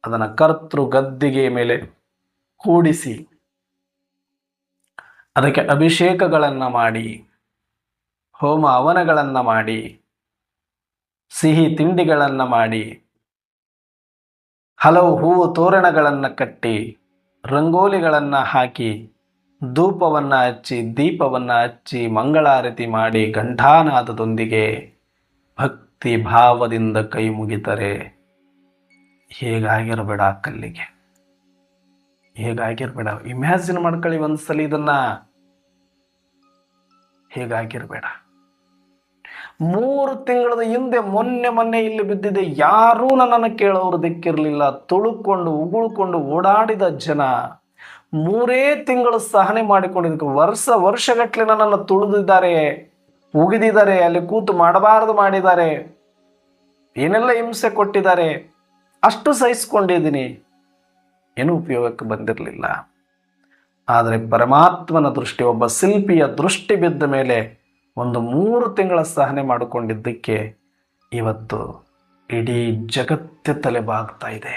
ಅದನ್ನು ಕರ್ತೃ ಗದ್ದಿಗೆ ಮೇಲೆ ಕೂಡಿಸಿ ಅದಕ್ಕೆ ಅಭಿಷೇಕಗಳನ್ನು ಮಾಡಿ, ಹೋಮ ಹವನಗಳನ್ನು ಮಾಡಿ, ಸಿಹಿ ತಿಂಡಿಗಳನ್ನು ಮಾಡಿ, ಹಲವು ಹೂವು ತೋರಣಗಳನ್ನು ಕಟ್ಟಿ, ರಂಗೋಲಿಗಳನ್ನು ಹಾಕಿ, ಧೂಪವನ್ನು ಹಚ್ಚಿ, ದೀಪವನ್ನು ಹಚ್ಚಿ, ಮಂಗಳಾರತಿ ಮಾಡಿ, ಘಂಟಾನಾದದೊಂದಿಗೆ ಭಕ್ತಿ ಭಾವದಿಂದ ಕೈ ಮುಗಿತಾರೆ. ಹೇಗಾಗಿರಬೇಡ ಆ ಕಲ್ಲಿಗೆ, ಹೇಗಾಗಿರಬೇಡ. ಇಮ್ಯಾಜಿನ್ ಮಾಡ್ಕೊಳ್ಳಿ ಒಂದ್ಸಲ ಇದನ್ನ. ಹೇಗಾಗಿರಬೇಡ. 3 ತಿಂಗಳ ಹಿಂದೆ ಮೊನ್ನೆ ಇಲ್ಲಿ ಬಿದ್ದಿದೆ. ಯಾರೂ ನನ್ನನ್ನು ಕೇಳೋರು ದಿಕ್ಕಿರಲಿಲ್ಲ. ತುಳುಕೊಂಡು ಉಗುಳ್ಕೊಂಡು ಓಡಾಡಿದ ಜನ 3 ತಿಂಗಳು ಸಹನೆ ಮಾಡಿಕೊಂಡಿದ್ದಕ್ಕೆ ವರ್ಷಗಟ್ಟಲೆ ನನ್ನನ್ನು ತುಳಿದಿದ್ದಾರೆ, ಉಗಿದಿದ್ದಾರೆ, ಅಲ್ಲಿ ಕೂತು ಮಾಡಬಾರದು ಮಾಡಿದ್ದಾರೆ, ಏನೆಲ್ಲ ಹಿಂಸೆ ಕೊಟ್ಟಿದ್ದಾರೆ. ಅಷ್ಟು ಸಹಿಸ್ಕೊಂಡಿದ್ದೀನಿ, ಏನೂ ಉಪಯೋಗಕ್ಕೆ ಬಂದಿರಲಿಲ್ಲ. ಆದರೆ ಪರಮಾತ್ಮನ ದೃಷ್ಟಿ, ಒಬ್ಬ ಶಿಲ್ಪಿಯ ದೃಷ್ಟಿ ಬಿದ್ದ ಮೇಲೆ ಒಂದು 3 ತಿಂಗಳ ಸಹನೆ ಮಾಡಿಕೊಂಡಿದ್ದಕ್ಕೆ ಇವತ್ತು ಇಡೀ ಜಗತ್ತೇ ತಲೆಬಾಗ್ತಾ ಇದೆ.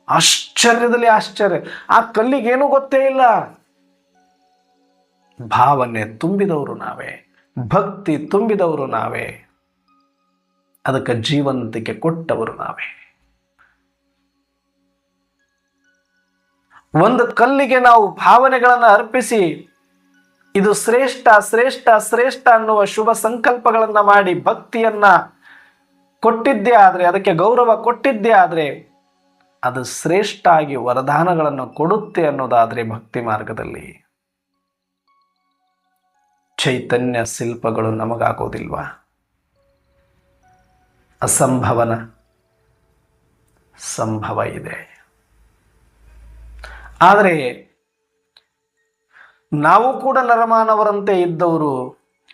ಆಶ್ಚರ್ಯದಲ್ಲಿ ಆಶ್ಚರ್ಯ. ಆ ಕಲ್ಲಿಗೇನೂ ಗೊತ್ತೇ ಇಲ್ಲ. ಭಾವನೆ ತುಂಬಿದವರು ನಾವೇ, ಭಕ್ತಿ ತುಂಬಿದವರು ನಾವೇ, ಅದಕ್ಕೆ ಜೀವಂತಿಕೆ ಕೊಟ್ಟವರು ನಾವೇ. ಒಂದು ಕಲ್ಲಿಗೆ ನಾವು ಭಾವನೆಗಳನ್ನು ಅರ್ಪಿಸಿ ಇದು ಶ್ರೇಷ್ಠ ಶ್ರೇಷ್ಠ ಶ್ರೇಷ್ಠ ಅನ್ನುವ ಶುಭ ಸಂಕಲ್ಪಗಳನ್ನು ಮಾಡಿ ಭಕ್ತಿಯನ್ನ ಕೊಟ್ಟಿದ್ದೇ ಆದರೆ, ಅದಕ್ಕೆ ಗೌರವ ಕೊಟ್ಟಿದ್ದೇ ಆದರೆ, ಅದು ಶ್ರೇಷ್ಠ ಆಗಿ ವರದಾನಗಳನ್ನು ಕೊಡುತ್ತೆ ಅನ್ನೋದಾದರೆ ಭಕ್ತಿ ಮಾರ್ಗದಲ್ಲಿ ಚೈತನ್ಯ ಶಿಲ್ಪಗಳು ನಮಗಾಗೋದಿಲ್ವಾ? ಅಸಂಭವನ ಸಂಭವ ಇದೆ. ಆದರೆ ನಾವು ಕೂಡ ನರಮಾನವರಂತೆ ಇದ್ದವರು,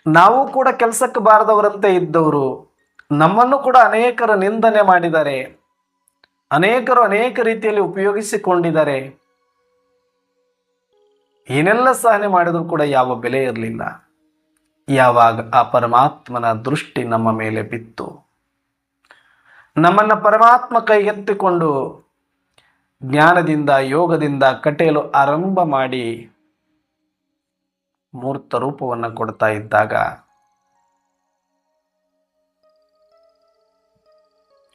ನಾವು ಕೂಡ ಕೆಲಸಕ್ಕೆ ಬಾರದವರಂತೆ ಇದ್ದವರು, ನಮ್ಮನ್ನು ಕೂಡ ಅನೇಕರು ನಿಂದನೆ ಮಾಡಿದ್ದಾರೆ, ಅನೇಕರು ಅನೇಕ ರೀತಿಯಲ್ಲಿ ಉಪಯೋಗಿಸಿಕೊಂಡಿದ್ದಾರೆ. ಏನೆಲ್ಲ ಸಹನೆ ಮಾಡಿದರೂ ಕೂಡ ಯಾವ ಬೆಲೆ ಇರಲಿಲ್ಲ. ಯಾವಾಗ ಆ ಪರಮಾತ್ಮನ ದೃಷ್ಟಿ ನಮ್ಮ ಮೇಲೆ ಬಿತ್ತು, ನಮ್ಮನ್ನು ಪರಮಾತ್ಮ ಕೈಗೆತ್ತಿಕೊಂಡು ಜ್ಞಾನದಿಂದ ಯೋಗದಿಂದ ಕಟ್ಟೆಯಲು ಆರಂಭ ಮಾಡಿ ಮೂರ್ತ ರೂಪವನ್ನು ಕೊಡ್ತಾ ಇದ್ದಾಗ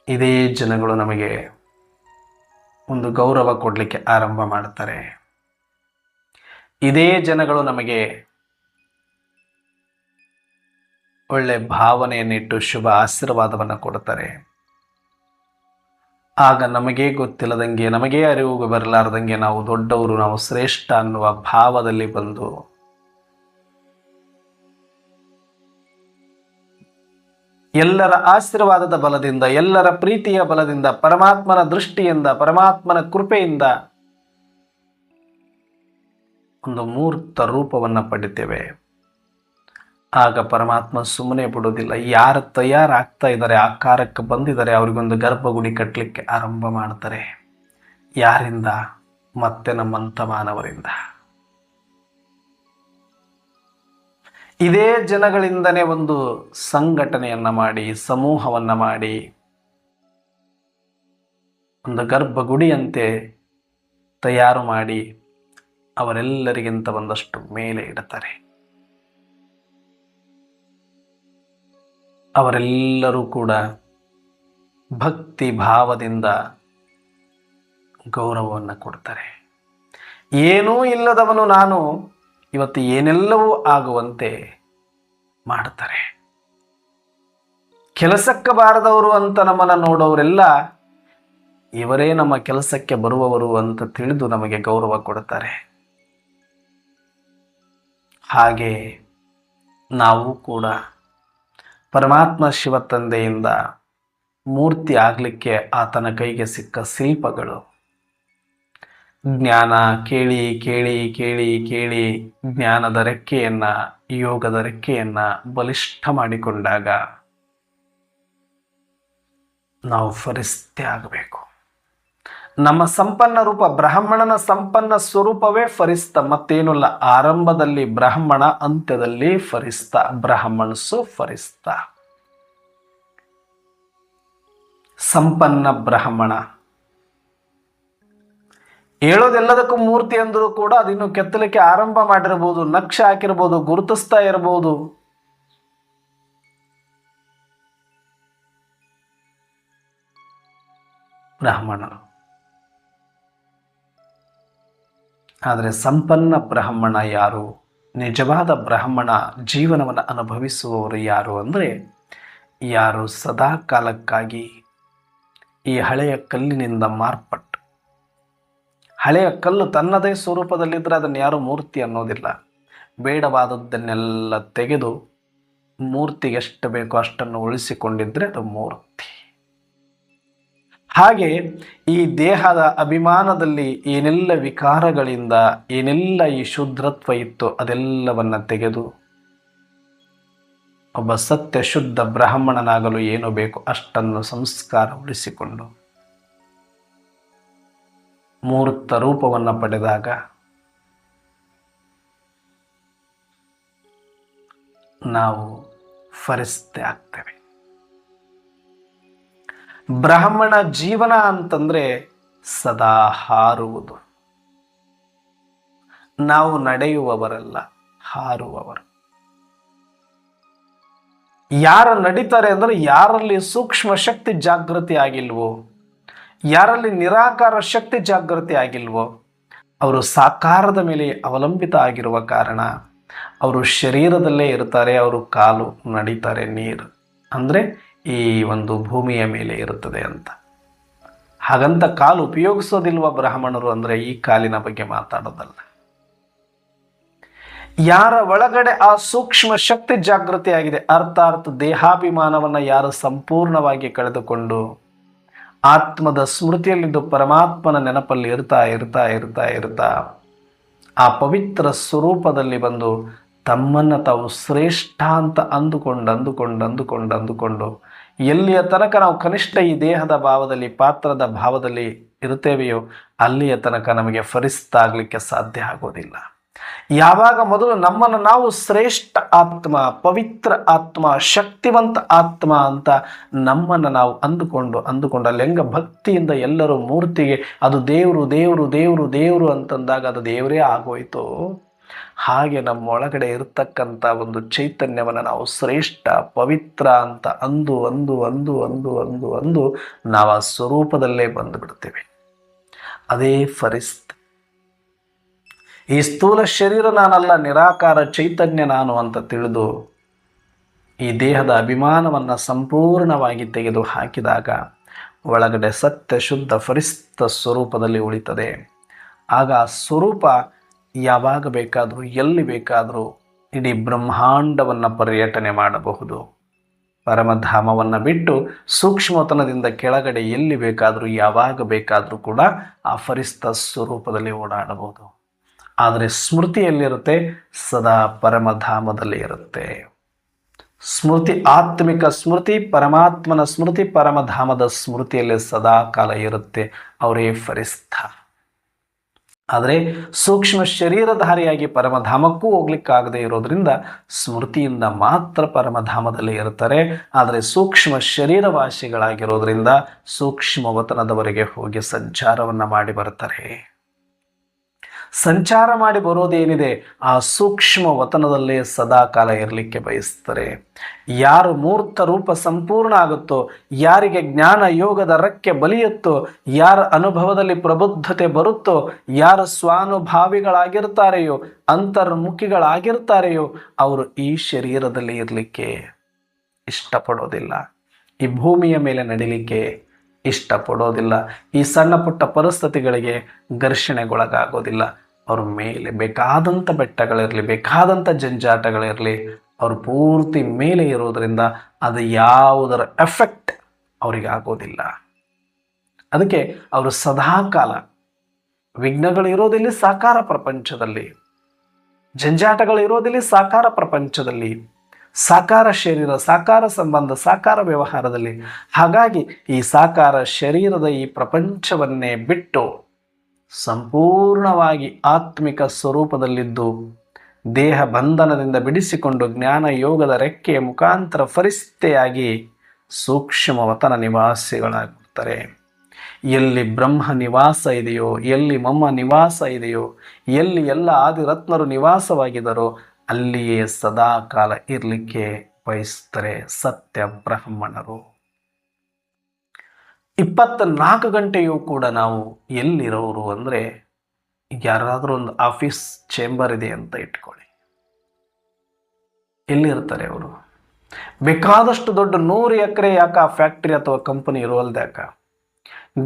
ಇದೇ ಜನಗಳು ನಮಗೆ ಒಂದು ಗೌರವ ಕೊಡಲಿಕ್ಕೆ ಆರಂಭ ಮಾಡ್ತಾರೆ. ಇದೇ ಜನಗಳು ನಮಗೆ ಒಳ್ಳೆ ಭಾವನೆಯನ್ನಿಟ್ಟು ಶುಭ ಆಶೀರ್ವಾದವನ್ನು ಕೊಡ್ತಾರೆ. ಆಗ ನಮಗೇ ಗೊತ್ತಿಲ್ಲದಂಗೆ, ನಮಗೇ ಅರಿವು ಬರಲಾರ್ದಂಗೆ ನಾವು ದೊಡ್ಡವರು, ನಾವು ಶ್ರೇಷ್ಠ ಅನ್ನುವ ಭಾವದಲ್ಲಿ ಬಂದು ಎಲ್ಲರ ಆಶೀರ್ವಾದದ ಬಲದಿಂದ, ಎಲ್ಲರ ಪ್ರೀತಿಯ ಬಲದಿಂದ, ಪರಮಾತ್ಮನ ದೃಷ್ಟಿಯಿಂದ, ಪರಮಾತ್ಮನ ಕೃಪೆಯಿಂದ ಒಂದು ಮೂರ್ತ ರೂಪವನ್ನು ಪಡಿತೇವೆ. ಆಗ ಪರಮಾತ್ಮ ಸುಮ್ಮನೆ ಬಿಡೋದಿಲ್ಲ. ಯಾರು ತಯಾರಾಗ್ತಾ ಇದ್ದಾರೆ, ಆಕಾರಕ್ಕೆ ಬಂದಿದ್ದಾರೆ, ಅವರಿಗೊಂದು ಗರ್ಭಗುಡಿ ಕಟ್ಟಲಿಕ್ಕೆ ಆರಂಭ ಮಾಡ್ತಾರೆ. ಯಾರಿಂದ? ಮತ್ತೆ ನಮ್ಮಂಥ ಮಾನವರಿಂದ. ಇದೇ ಜನಗಳಿಂದನೇ ಒಂದು ಸಂಘಟನೆಯನ್ನ ಮಾಡಿ, ಸಮೂಹವನ್ನ ಮಾಡಿ, ಒಂದು ಗರ್ಭಗುಡಿಯಂತೆ ತಯಾರು ಮಾಡಿ ಅವರೆಲ್ಲರಿಗಿಂತ ಒಂದಷ್ಟು ಮೇಲೆ ಇಡುತ್ತಾರೆ. ಅವರೆಲ್ಲರೂ ಕೂಡ ಭಕ್ತಿ ಭಾವದಿಂದ ಗೌರವವನ್ನು ಕೊಡ್ತಾರೆ. ಏನೂ ಇಲ್ಲದವನು ನಾನು ಇವತ್ತು ಏನೆಲ್ಲವೂ ಆಗುವಂತೆ ಮಾಡ್ತಾರೆ. ಕೆಲಸಕ್ಕೆ ಬಾರದವರು ಅಂತ ನಮ್ಮನ್ನು ನೋಡೋರೆಲ್ಲ ಇವರೇ ನಮ್ಮ ಕೆಲಸಕ್ಕೆ ಬರುವವರು ಅಂತ ತಿಳಿದು ನಮಗೆ ಗೌರವ ಕೊಡುತ್ತಾರೆ. ಹಾಗೆ ನಾವು ಕೂಡ ಪರಮಾತ್ಮ ಶಿವ ತಂದೆಯಿಂದ ಮೂರ್ತಿ ಆಗಲಿಕ್ಕೆ ಆತನ ಕೈಗೆ ಸಿಕ್ಕ ಶಿಲ್ಪಗಳು. ಜ್ಞಾನ ಕೇಳಿ ಕೇಳಿ ಕೇಳಿ ಕೇಳಿ ಜ್ಞಾನದ ರೆಕ್ಕೆಯನ್ನು, ಯೋಗದ ರೆಕ್ಕೆಯನ್ನು ಬಲಿಷ್ಠ ಮಾಡಿಕೊಂಡಾಗ ನಾವು ಫರಿಸ್ತೆ ಆಗಬೇಕು. ನಮ್ಮ ಸಂಪನ್ನ ರೂಪ, ಬ್ರಾಹ್ಮಣನ ಸಂಪನ್ನ ಸ್ವರೂಪವೇ ಫರಿಸ್ತ, ಮತ್ತೇನುಲ್ಲ. ಆರಂಭದಲ್ಲಿ ಬ್ರಾಹ್ಮಣ, ಅಂತ್ಯದಲ್ಲಿ ಫರಿಸ್ತ. ಬ್ರಾಹ್ಮಣಸು ಫರಿಸ್ತ, ಸಂಪನ್ನ ಬ್ರಾಹ್ಮಣ. ಹೇಳೋದೆಲ್ಲದಕ್ಕೂ ಮೂರ್ತಿ ಅಂದರೂ ಕೂಡ ಅದಿನ್ನು ಕೆತ್ತಲಿಕ್ಕೆ ಆರಂಭ ಮಾಡಿರ್ಬೋದು, ನಕ್ಷೆ ಹಾಕಿರ್ಬೋದು, ಗುರುತಿಸ್ತಾ ಇರಬಹುದು. ಬ್ರಾಹ್ಮಣರು. ಆದರೆ ಸಂಪನ್ನ ಬ್ರಾಹ್ಮಣ ಯಾರು? ನಿಜವಾದ ಬ್ರಾಹ್ಮಣ ಜೀವನವನ್ನು ಅನುಭವಿಸುವವರು ಯಾರು ಅಂದರೆ, ಯಾರು ಸದಾ ಕಾಲಕ್ಕಾಗಿ ಈ ಹಳೆಯ ಕಲ್ಲಿನಿಂದ ಮಾರ್ಪಟ್ಟು, ಹಳೆಯ ಕಲ್ಲು ತನ್ನದೇ ಸ್ವರೂಪದಲ್ಲಿದ್ದರೆ ಅದನ್ನು ಯಾರು ಮೂರ್ತಿ ಅನ್ನೋದಿಲ್ಲ. ಬೇಡವಾದದ್ದನ್ನೆಲ್ಲ ತೆಗೆದು ಮೂರ್ತಿಗೆ ಎಷ್ಟು ಬೇಕೋ ಅಷ್ಟನ್ನು ಉಳಿಸಿಕೊಂಡಿದ್ರೆ ಅದು ಮೂರ್ತಿ. ಹಾಗೆ ಈ ದೇಹದ ಅಭಿಮಾನದಲ್ಲಿ ಏನೆಲ್ಲ ವಿಕಾರಗಳಿಂದ, ಏನೆಲ್ಲ ಈ ಶುದ್ಧತ್ವ ಇತ್ತು ಅದೆಲ್ಲವನ್ನ ತೆಗೆದು ಒಬ್ಬ ಸತ್ಯ ಶುದ್ಧ ಬ್ರಾಹ್ಮಣನಾಗಲು ಏನು ಬೇಕು ಅಷ್ಟನ್ನು ಸಂಸ್ಕಾರ ಉಳಿಸಿಕೊಂಡು ಮೂರ್ತ ರೂಪವನ್ನು ಪಡೆದಾಗ ನಾವು ಫರಿಸ್ತೆ ಆಗ್ತೇವೆ. ಬ್ರಾಹ್ಮಣ ಜೀವನ ಅಂತಂದ್ರೆ ಸದಾ ಹಾರುವುದು. ನಾವು ನಡೆಯುವವರಲ್ಲ, ಹಾರುವವರು. ಯಾರು ನಡೀತಾರೆ ಅಂದರೆ ಯಾರಲ್ಲಿ ಸೂಕ್ಷ್ಮ ಶಕ್ತಿ ಜಾಗೃತಿ ಆಗಿಲ್ವೋ, ಯಾರಲ್ಲಿ ನಿರಾಕಾರ ಶಕ್ತಿ ಜಾಗೃತಿ ಆಗಿಲ್ವೋ ಅವರು ಸಾಕಾರದ ಮೇಲೆ ಅವಲಂಬಿತ ಆಗಿರುವ ಕಾರಣ ಅವರು ಶರೀರದಲ್ಲೇ ಇರ್ತಾರೆ. ಅವರು ಕಾಲು ನಡೀತಾರೆ, ನೀರು ಅಂದರೆ ಈ ಒಂದು ಭೂಮಿಯ ಮೇಲೆ ಇರುತ್ತದೆ ಅಂತ. ಹಾಗಂತ ಕಾಲು ಉಪಯೋಗಿಸೋದಿಲ್ವ ಬ್ರಾಹ್ಮಣರು ಅಂದರೆ ಈ ಕಾಲಿನ ಬಗ್ಗೆ ಮಾತಾಡೋದಲ್ಲ. ಯಾರ ಒಳಗಡೆ ಆ ಸೂಕ್ಷ್ಮ ಶಕ್ತಿ ಜಾಗೃತಿ ಆಗಿದೆ, ಅರ್ಥಾತ್ ದೇಹಾಭಿಮಾನವನ್ನು ಯಾರು ಸಂಪೂರ್ಣವಾಗಿ ಕಳೆದುಕೊಂಡು ಆತ್ಮದ ಸ್ಮೃತಿಯಲ್ಲಿದ್ದು ಪರಮಾತ್ಮನ ನೆನಪಲ್ಲಿ ಇರ್ತಾ ಇರ್ತಾ ಇರ್ತಾ ಇರ್ತಾ ಆ ಪವಿತ್ರ ಸ್ವರೂಪದಲ್ಲಿ ಬಂದು ತಮ್ಮನ್ನು ತಾವು ಶ್ರೇಷ್ಠ ಅಂತ ಅಂದುಕೊಂಡು ಎಲ್ಲಿಯ ತನಕ ನಾವು ಕನಿಷ್ಠ ಈ ದೇಹದ ಭಾವದಲ್ಲಿ, ಪಾತ್ರದ ಭಾವದಲ್ಲಿ ಇರುತ್ತೇವೆಯೋ ಅಲ್ಲಿಯ ತನಕ ನಮಗೆ ಫರಿಸ್ತ ಆಗಲಿಕ್ಕೆ ಸಾಧ್ಯ ಆಗೋದಿಲ್ಲ. ಯಾವಾಗ ಮೊದಲು ನಮ್ಮನ್ನು ನಾವು ಶ್ರೇಷ್ಠ ಆತ್ಮ, ಪವಿತ್ರ ಆತ್ಮ, ಶಕ್ತಿವಂತ ಆತ್ಮ ಅಂತ ನಮ್ಮನ್ನು ನಾವು ಅಂದುಕೊಂಡು ಅಲ್ಲಿ ಹೆಂಗ ಭಕ್ತಿಯಿಂದ ಎಲ್ಲರೂ ಮೂರ್ತಿಗೆ ಅದು ದೇವರು ದೇವರು ದೇವರು ದೇವರು ಅಂತಂದಾಗ ಅದು ದೇವರೇ ಆಗೋಯ್ತು. ಹಾಗೆ ನಮ್ಮ ಒಳಗಡೆ ಇರತಕ್ಕಂಥ ಒಂದು ಚೈತನ್ಯವನ್ನು ನಾವು ಶ್ರೇಷ್ಠ ಪವಿತ್ರ ಅಂತ ಅಂದು ನಾವು ಆ ಸ್ವರೂಪದಲ್ಲೇ ಬಂದು ಬಿಡ್ತೇವೆ. ಅದೇ ಫರಿಸ್ತ್. ಈ ಸ್ಥೂಲ ಶರೀರ ನಾನಲ್ಲ, ನಿರಾಕಾರ ಚೈತನ್ಯ ನಾನು ಅಂತ ತಿಳಿದು ಈ ದೇಹದ ಅಭಿಮಾನವನ್ನು ಸಂಪೂರ್ಣವಾಗಿ ತೆಗೆದು ಹಾಕಿದಾಗ ಒಳಗಡೆ ಸತ್ಯ ಶುದ್ಧ ಫರಿಸ್ತ ಸ್ವರೂಪದಲ್ಲಿ ಉಳಿತದೆ. ಆಗ ಆ ಸ್ವರೂಪ ಯಾವಾಗ ಬೇಕಾದರೂ ಎಲ್ಲಿ ಬೇಕಾದರೂ ಇಡೀ ಬ್ರಹ್ಮಾಂಡವನ್ನು ಪರ್ಯಟನೆ ಮಾಡಬಹುದು. ಪರಮಧಾಮವನ್ನು ಬಿಟ್ಟು ಸೂಕ್ಷ್ಮತನದಿಂದ ಕೆಳಗಡೆ ಎಲ್ಲಿ ಬೇಕಾದರೂ ಯಾವಾಗ ಬೇಕಾದರೂ ಕೂಡ ಆ ಫರಿಸ್ತ ಸ್ವರೂಪದಲ್ಲಿ ಓಡಾಡಬಹುದು. ಆದರೆ ಸ್ಮೃತಿ ಎಲ್ಲಿರುತ್ತೆ? ಸದಾ ಪರಮಧಾಮದಲ್ಲಿ ಇರುತ್ತೆ. ಸ್ಮೃತಿ, ಆತ್ಮಿಕ ಸ್ಮೃತಿ, ಪರಮಾತ್ಮನ ಸ್ಮೃತಿ, ಪರಮಧಾಮದ ಸ್ಮೃತಿಯಲ್ಲಿ ಸದಾ ಕಾಲ ಇರುತ್ತೆ. ಅವರೇ ಫರಿಸ್ತ. ಆದರೆ ಸೂಕ್ಷ್ಮ ಶರೀರಧಾರಿಯಾಗಿ ಪರಮಧಾಮಕ್ಕೂ ಹೋಗ್ಲಿಕ್ಕಾಗದೇ ಇರೋದ್ರಿಂದ ಸ್ಮೃತಿಯಿಂದ ಮಾತ್ರ ಪರಮಧಾಮದಲ್ಲಿ ಇರ್ತಾರೆ. ಆದರೆ ಸೂಕ್ಷ್ಮ ಶರೀರವಾಸಿಗಳಾಗಿರೋದ್ರಿಂದ ಸೂಕ್ಷ್ಮ ವತನದವರೆಗೆ ಹೋಗಿ ಸಂಚಾರವನ್ನು ಮಾಡಿ ಬರ್ತಾರೆ. ಸಂಚಾರ ಮಾಡಿ ಬರೋದೇನಿದೆ ಆ ಸೂಕ್ಷ್ಮ ವತನದಲ್ಲೇ ಸದಾ ಕಾಲ ಇರಲಿಕ್ಕೆ ಬಯಸ್ತಾರೆ. ಯಾರು ಮೂರ್ತ ರೂಪ ಸಂಪೂರ್ಣ ಆಗುತ್ತೋ, ಯಾರಿಗೆ ಜ್ಞಾನ ಯೋಗದ ರಕ್ಕೆ ಬಲಿಯುತ್ತೋ, ಯಾರ ಅನುಭವದಲ್ಲಿ ಪ್ರಬುದ್ಧತೆ ಬರುತ್ತೋ, ಯಾರು ಸ್ವಾನುಭಾವಿಗಳಾಗಿರ್ತಾರೆಯೋ, ಅಂತರ್ಮುಖಿಗಳಾಗಿರ್ತಾರೆಯೋ ಅವರು ಈ ಶರೀರದಲ್ಲಿ ಇರಲಿಕ್ಕೆ ಇಷ್ಟಪಡೋದಿಲ್ಲ. ಈ ಭೂಮಿಯ ಮೇಲೆ ನಡಿಲಿಕ್ಕೆ ಇಷ್ಟಪಡೋದಿಲ್ಲ. ಈ ಸಣ್ಣ ಪುಟ್ಟ ಪರಿಸ್ಥಿತಿಗಳಿಗೆ ಘರ್ಷಣೆಗೊಳಗಾಗೋದಿಲ್ಲ. ಅವ್ರ ಮೇಲೆ ಬೇಕಾದಂಥ ಬೆಟ್ಟಗಳಿರಲಿ, ಬೇಕಾದಂಥ ಜಂಜಾಟಗಳಿರಲಿ, ಅವರು ಪೂರ್ತಿ ಮೇಲೆ ಇರೋದರಿಂದ ಅದು ಯಾವುದರ ಎಫೆಕ್ಟ್ ಅವರಿಗೆ ಆಗೋದಿಲ್ಲ. ಅದಕ್ಕೆ ಅವರು ಸದಾಕಾಲ, ವಿಘ್ನಗಳು ಇರೋದಿಲ್ಲಿ ಸಾಕಾರ ಪ್ರಪಂಚದಲ್ಲಿ, ಜಂಜಾಟಗಳು ಇರೋದಿಲ್ಲಿ ಸಾಕಾರ ಪ್ರಪಂಚದಲ್ಲಿ, ಸಾಕಾರ ಶರೀರ, ಸಾಕಾರ ಸಂಬಂಧ, ಸಾಕಾರ ವ್ಯವಹಾರದಲ್ಲಿ. ಹಾಗಾಗಿ ಈ ಸಾಕಾರ ಶರೀರದ ಈ ಪ್ರಪಂಚವನ್ನೇ ಬಿಟ್ಟು ಸಂಪೂರ್ಣವಾಗಿ ಆತ್ಮಿಕ ಸ್ವರೂಪದಲ್ಲಿದ್ದು ದೇಹ ಬಂಧನದಿಂದ ಬಿಡಿಸಿಕೊಂಡು ಜ್ಞಾನ ಯೋಗದ ರೆಕ್ಕೆಯ ಮುಖಾಂತರ ಫರಿಸ್ತೆಯಾಗಿ ಸೂಕ್ಷ್ಮವತನ ನಿವಾಸಿಗಳಾಗುತ್ತಾರೆ. ಎಲ್ಲಿ ಬ್ರಹ್ಮ ನಿವಾಸ ಇದೆಯೋ, ಎಲ್ಲಿ ಮಮ್ಮ ನಿವಾಸ ಇದೆಯೋ, ಎಲ್ಲಿ ಎಲ್ಲ ಆದಿರತ್ನರು ನಿವಾಸವಾಗಿದ್ದಾರೋ ಅಲ್ಲಿಯೇ ಸದಾ ಕಾಲ ಇರಲಿಕ್ಕೆ ಬಯಸ್ತಾರೆ ಸತ್ಯ ಬ್ರಾಹ್ಮಣರು. 24 ಗಂಟೆಯೂ ಕೂಡ ನಾವು ಎಲ್ಲಿರೋರು ಅಂದರೆ, ಯಾರಾದರೂ ಒಂದು ಆಫೀಸ್ ಚೇಂಬರ್ ಇದೆ ಅಂತ ಇಟ್ಕೊಳ್ಳಿ, ಎಲ್ಲಿರ್ತಾರೆ ಅವರು? ಬೇಕಾದಷ್ಟು ದೊಡ್ಡ 100 ಎಕರೆ ಯಾಕ ಆ ಫ್ಯಾಕ್ಟ್ರಿ ಅಥವಾ ಕಂಪನಿ ಇರೋಲ್ದಾಕ,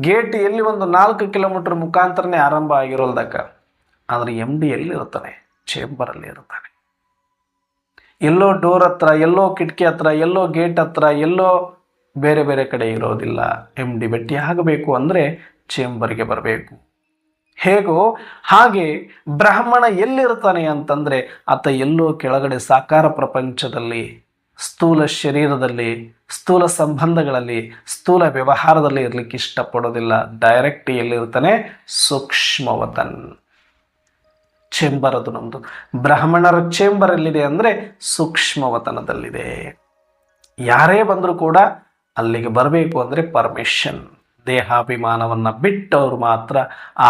ಗೇಟ್ ಎಲ್ಲಿ ಒಂದು 4 ಕಿಲೋಮೀಟರ್ ಮುಖಾಂತರನೇ ಆರಂಭ ಆಗಿರೋಲ್ದಾಕ. ಆದರೆ MD ಎಲ್ಲಿರ್ತಾನೆ? ಚೇಂಬರಲ್ಲಿ ಇರ್ತಾನೆ. ಎಲ್ಲೋ ಡೋರ್ ಹತ್ರ, ಎಲ್ಲೋ ಕಿಟಕಿ ಹತ್ರ, ಎಲ್ಲೋ ಗೇಟ್ ಹತ್ರ, ಎಲ್ಲೋ ಬೇರೆ ಬೇರೆ ಕಡೆ ಇರೋದಿಲ್ಲ. MD ಭೇಟಿ ಆಗಬೇಕು ಅಂದರೆ ಚೇಂಬರ್ಗೆ ಬರಬೇಕು. ಹೇಗೋ ಹಾಗೆ ಬ್ರಾಹ್ಮಣ ಎಲ್ಲಿರ್ತಾನೆ ಅಂತಂದರೆ ಆತ ಎಲ್ಲೋ ಕೆಳಗಡೆ ಸಾಕಾರ ಪ್ರಪಂಚದಲ್ಲಿ, ಸ್ಥೂಲ ಶರೀರದಲ್ಲಿ, ಸ್ಥೂಲ ಸಂಬಂಧಗಳಲ್ಲಿ, ಸ್ಥೂಲ ವ್ಯವಹಾರದಲ್ಲಿ ಇರಲಿಕ್ಕೆ ಇಷ್ಟಪಡೋದಿಲ್ಲ. ಡೈರೆಕ್ಟ್ ಎಲ್ಲಿರ್ತಾನೆ? ಸೂಕ್ಷ್ಮವತನ್ ಚೇಂಬರ್. ಅದು ನಮ್ಮದು ಬ್ರಾಹ್ಮಣರ ಚೇಂಬರ್ ಎಲ್ಲಿದೆ ಅಂದರೆ ಸೂಕ್ಷ್ಮವತನದಲ್ಲಿದೆ. ಯಾರೇ ಬಂದರೂ ಕೂಡ ಅಲ್ಲಿಗೆ ಬರಬೇಕು ಅಂದರೆ ಪರ್ಮಿಷನ್, ದೇಹಾಭಿಮಾನವನ್ನು ಬಿಟ್ಟವ್ರು ಮಾತ್ರ, ಆ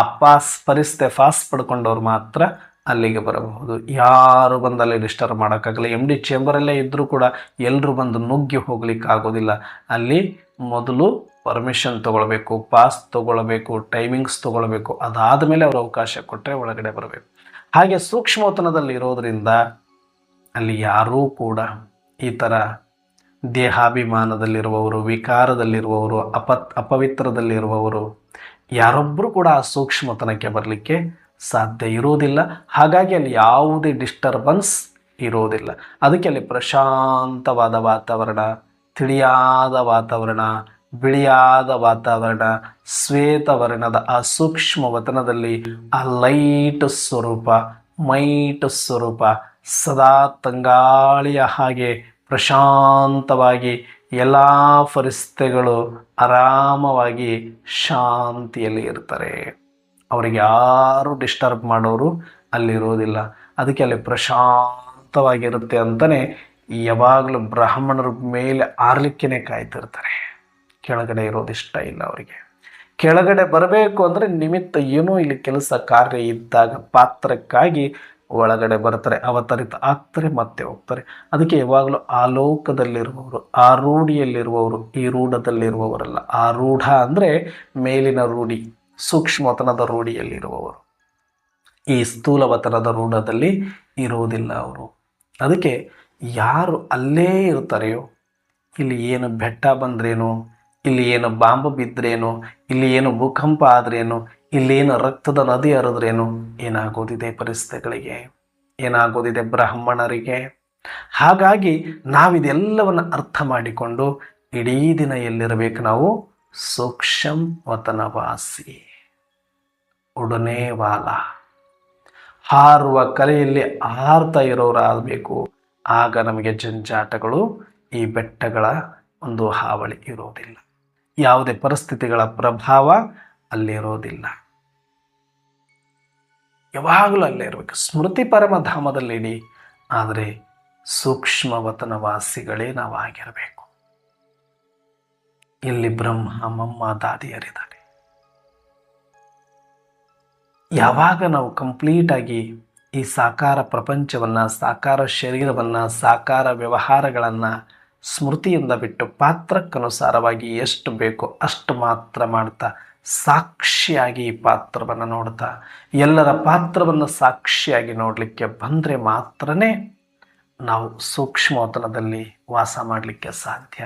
ಪರಿಸ್ಥಿತಿ ಪಾಸ್ ಪಡ್ಕೊಂಡವ್ರು ಮಾತ್ರ ಅಲ್ಲಿಗೆ ಬರಬಹುದು. ಯಾರು ಬಂದಲ್ಲಿ ಡಿಸ್ಟರ್ಬ್ ಮಾಡೋಕ್ಕಾಗಲ್ಲ. MD ಚೇಂಬರಲ್ಲೇ ಇದ್ದರೂ ಕೂಡ ಎಲ್ಲರೂ ಬಂದು ನುಗ್ಗಿ ಹೋಗ್ಲಿಕ್ಕೆ ಆಗೋದಿಲ್ಲ. ಅಲ್ಲಿ ಮೊದಲು ಪರ್ಮಿಷನ್ ತೊಗೊಳ್ಬೇಕು, ಪಾಸ್ ತೊಗೊಳ್ಬೇಕು, ಟೈಮಿಂಗ್ಸ್ ತೊಗೊಳ್ಬೇಕು. ಅದಾದ ಮೇಲೆ ಅವರು ಅವಕಾಶ ಕೊಟ್ಟರೆ ಒಳಗಡೆ ಬರಬೇಕು. ಹಾಗೆ ಸೂಕ್ಷ್ಮವತನದಲ್ಲಿ ಇರೋದರಿಂದ ಅಲ್ಲಿ ಯಾರೂ ಕೂಡ ಈ ಥರ ದೇಹಾಭಿಮಾನದಲ್ಲಿರುವವರು, ವಿಕಾರದಲ್ಲಿರುವವರು, ಅಪವಿತ್ರದಲ್ಲಿರುವವರು ಯಾರೊಬ್ಬರು ಕೂಡ ಆ ಸೂಕ್ಷ್ಮತನಕ್ಕೆ ಬರಲಿಕ್ಕೆ ಸಾಧ್ಯ ಇರೋದಿಲ್ಲ. ಹಾಗಾಗಿ ಅಲ್ಲಿ ಯಾವುದೇ ಡಿಸ್ಟರ್ಬೆನ್ಸ್ ಇರೋದಿಲ್ಲ. ಅದಕ್ಕೆ ಅಲ್ಲಿ ಪ್ರಶಾಂತವಾದ ವಾತಾವರಣ, ತಿಳಿಯಾದ ವಾತಾವರಣ, ಬಿಳಿಯಾದ ವಾತಾವರಣ, ಶ್ವೇತವರ್ಣದ ಆ ಸೂಕ್ಷ್ಮವತನದಲ್ಲಿ ಆ ಲೈಟ್ ಸ್ವರೂಪ, ಮೈಟ್ ಸ್ವರೂಪ ಸದಾ ತಂಗಾಳಿಯ ಹಾಗೆ ಪ್ರಶಾಂತವಾಗಿ ಎಲ್ಲ ಪರಿಸ್ಥಿತಿಗಳು ಆರಾಮವಾಗಿ ಶಾಂತಿಯಲ್ಲಿ ಇರ್ತಾರೆ. ಅವರಿಗೆ ಯಾರು ಡಿಸ್ಟರ್ಬ್ ಮಾಡೋರು ಅಲ್ಲಿರೋದಿಲ್ಲ. ಅದಕ್ಕೆ ಅಲ್ಲಿ ಪ್ರಶಾಂತವಾಗಿರುತ್ತೆ ಅಂತಲೇ ಯಾವಾಗಲೂ ಬ್ರಾಹ್ಮಣರ ಮೇಲೆ ಆರ್ಲಿಕ್ಕೇ ಕಾಯ್ತಿರ್ತಾರೆ. ಕೆಳಗಡೆ ಇರೋದು ಇಷ್ಟ ಇಲ್ಲ ಅವರಿಗೆ. ಕೆಳಗಡೆ ಬರಬೇಕು ಅಂದರೆ ನಿಮಿತ್ತ ಏನೋ ಇಲ್ಲಿ ಕೆಲಸ ಕಾರ್ಯ ಇದ್ದಾಗ ಪಾತ್ರಕ್ಕಾಗಿ ಒಳಗಡೆ ಬರ್ತಾರೆ, ಅವತರಿತ ಆಗ್ತಾರೆ, ಮತ್ತೆ ಹೋಗ್ತಾರೆ. ಅದಕ್ಕೆ ಯಾವಾಗಲೂ ಆಲೋಕದಲ್ಲಿರುವವರು, ಆರೂಢಿಯಲ್ಲಿರುವವರು, ಈ ರೂಢದಲ್ಲಿರುವವರಲ್ಲ. ಆರೂಢ ಅಂದರೆ ಮೇಲಿನ ರೂಢಿ, ಸೂಕ್ಷ್ಮವತನದ ರೂಢಿಯಲ್ಲಿರುವವರು. ಈ ಸ್ಥೂಲವತನದ ರೂಢದಲ್ಲಿ ಇರುವುದಿಲ್ಲ ಅವರು. ಅದಕ್ಕೆ ಯಾರು ಅಲ್ಲೇ ಇರ್ತಾರೆಯೋ, ಇಲ್ಲಿ ಏನು ಬೆಟ್ಟ ಬಂದ್ರೇನು, ಇಲ್ಲಿ ಏನು ಬಾಂಬು ಬಿದ್ದರೇನು, ಇಲ್ಲಿ ಏನು ಭೂಕಂಪ ಆದ್ರೇನು, ಇಲ್ಲೇನು ರಕ್ತದ ನದಿ ಹರಿದ್ರೇನು, ಏನಾಗೋದಿದೆ ಪರಿಸ್ಥಿತಿಗಳಿಗೆ, ಏನಾಗೋದಿದೆ ಬ್ರಾಹ್ಮಣರಿಗೆ. ಹಾಗಾಗಿ ನಾವಿದೆಲ್ಲವನ್ನು ಅರ್ಥ ಮಾಡಿಕೊಂಡು ಇಡೀ ದಿನ ಎಲ್ಲಿರಬೇಕು ನಾವು? ಸೂಕ್ಷ್ಮ ವತನವಾಸಿ, ಉಡನೆ ವಾಲ. ಹಾರುವ ಕಲೆಯಲ್ಲಿ ಹಾರ್ತಾ ಇರೋರಾಗಬೇಕು. ಆಗ ನಮಗೆ ಜಂಜಾಟಗಳು, ಈ ಬೆಟ್ಟಗಳ ಒಂದು ಹಾವಳಿ ಇರೋದಿಲ್ಲ, ಯಾವುದೇ ಪರಿಸ್ಥಿತಿಗಳ ಪ್ರಭಾವ ಅಲ್ಲಿರೋದಿಲ್ಲ. ಯಾವಾಗಲೂ ಅಲ್ಲೇ ಇರಬೇಕು. ಸ್ಮೃತಿ ಪರಮಧಾಮದಲ್ಲಿಡಿ, ಆದರೆ ಸೂಕ್ಷ್ಮವತನ ವಾಸಿಗಳೇ ನಾವಾಗಿರಬೇಕು. ಇಲ್ಲಿ ಬ್ರಹ್ಮ ಮಮ್ಮ ದಾದಿಯರಿದ್ದಾರೆ. ಯಾವಾಗ ನಾವು ಕಂಪ್ಲೀಟಾಗಿ ಈ ಸಾಕಾರ ಪ್ರಪಂಚವನ್ನು, ಸಾಕಾರ ಶರೀರವನ್ನು, ಸಾಕಾರ ವ್ಯವಹಾರಗಳನ್ನು ಸ್ಮೃತಿಯಿಂದ ಬಿಟ್ಟು ಪಾತ್ರಕ್ಕನುಸಾರವಾಗಿ ಎಷ್ಟು ಬೇಕೋ ಅಷ್ಟು ಮಾತ್ರ ಮಾಡ್ತಾ ಸಾಕ್ಷಿಯಾಗಿ ಈ ಪಾತ್ರವನ್ನು ನೋಡ್ತಾ ಎಲ್ಲರ ಪಾತ್ರವನ್ನು ಸಾಕ್ಷಿಯಾಗಿ ನೋಡಲಿಕ್ಕೆ ಬಂದರೆ ಮಾತ್ರನೇ ನಾವು ಸೂಕ್ಷ್ಮವತನದಲ್ಲಿ ವಾಸ ಮಾಡಲಿಕ್ಕೆ ಸಾಧ್ಯ.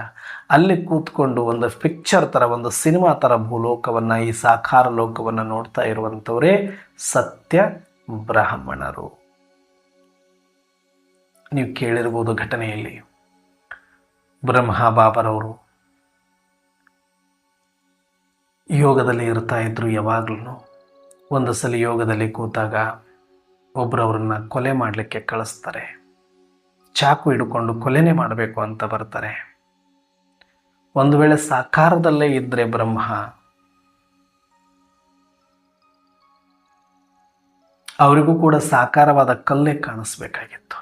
ಅಲ್ಲಿ ಕೂತ್ಕೊಂಡು ಒಂದು ಪಿಕ್ಚರ್ ಥರ, ಒಂದು ಸಿನಿಮಾ ಥರ ಭೂಲೋಕವನ್ನು, ಈ ಸಾಕಾರ ಲೋಕವನ್ನು ನೋಡ್ತಾ ಇರುವಂಥವರೇ ಸತ್ಯ ಬ್ರಾಹ್ಮಣರು. ನೀವು ಕೇಳಿರ್ಬೋದು ಘಟನೆಯಲ್ಲಿ, ಬ್ರಹ್ಮ ಬಾಬರವರು ಯೋಗದಲ್ಲಿ ಇರ್ತಾ ಇದ್ರು. ಯಾವಾಗಲೂ ಒಂದು ಸಲ ಯೋಗದಲ್ಲಿ ಕೂತಾಗ ಒಬ್ಬರವ್ರನ್ನ ಕೊಲೆ ಮಾಡಲಿಕ್ಕೆ ಕಳಿಸ್ತಾರೆ. ಚಾಕು ಹಿಡ್ಕೊಂಡು ಕೊಲೆನೇ ಮಾಡಬೇಕು ಅಂತ ಬರ್ತಾರೆ. ಒಂದು ವೇಳೆ ಸಾಕಾರದಲ್ಲೇ ಇದ್ದರೆ ಬ್ರಹ್ಮ ಅವರಿಗೂ ಕೂಡ ಸಾಕಾರವಾದ ಕಲ್ಲೇ ಕಾಣಿಸ್ಬೇಕಾಗಿತ್ತು.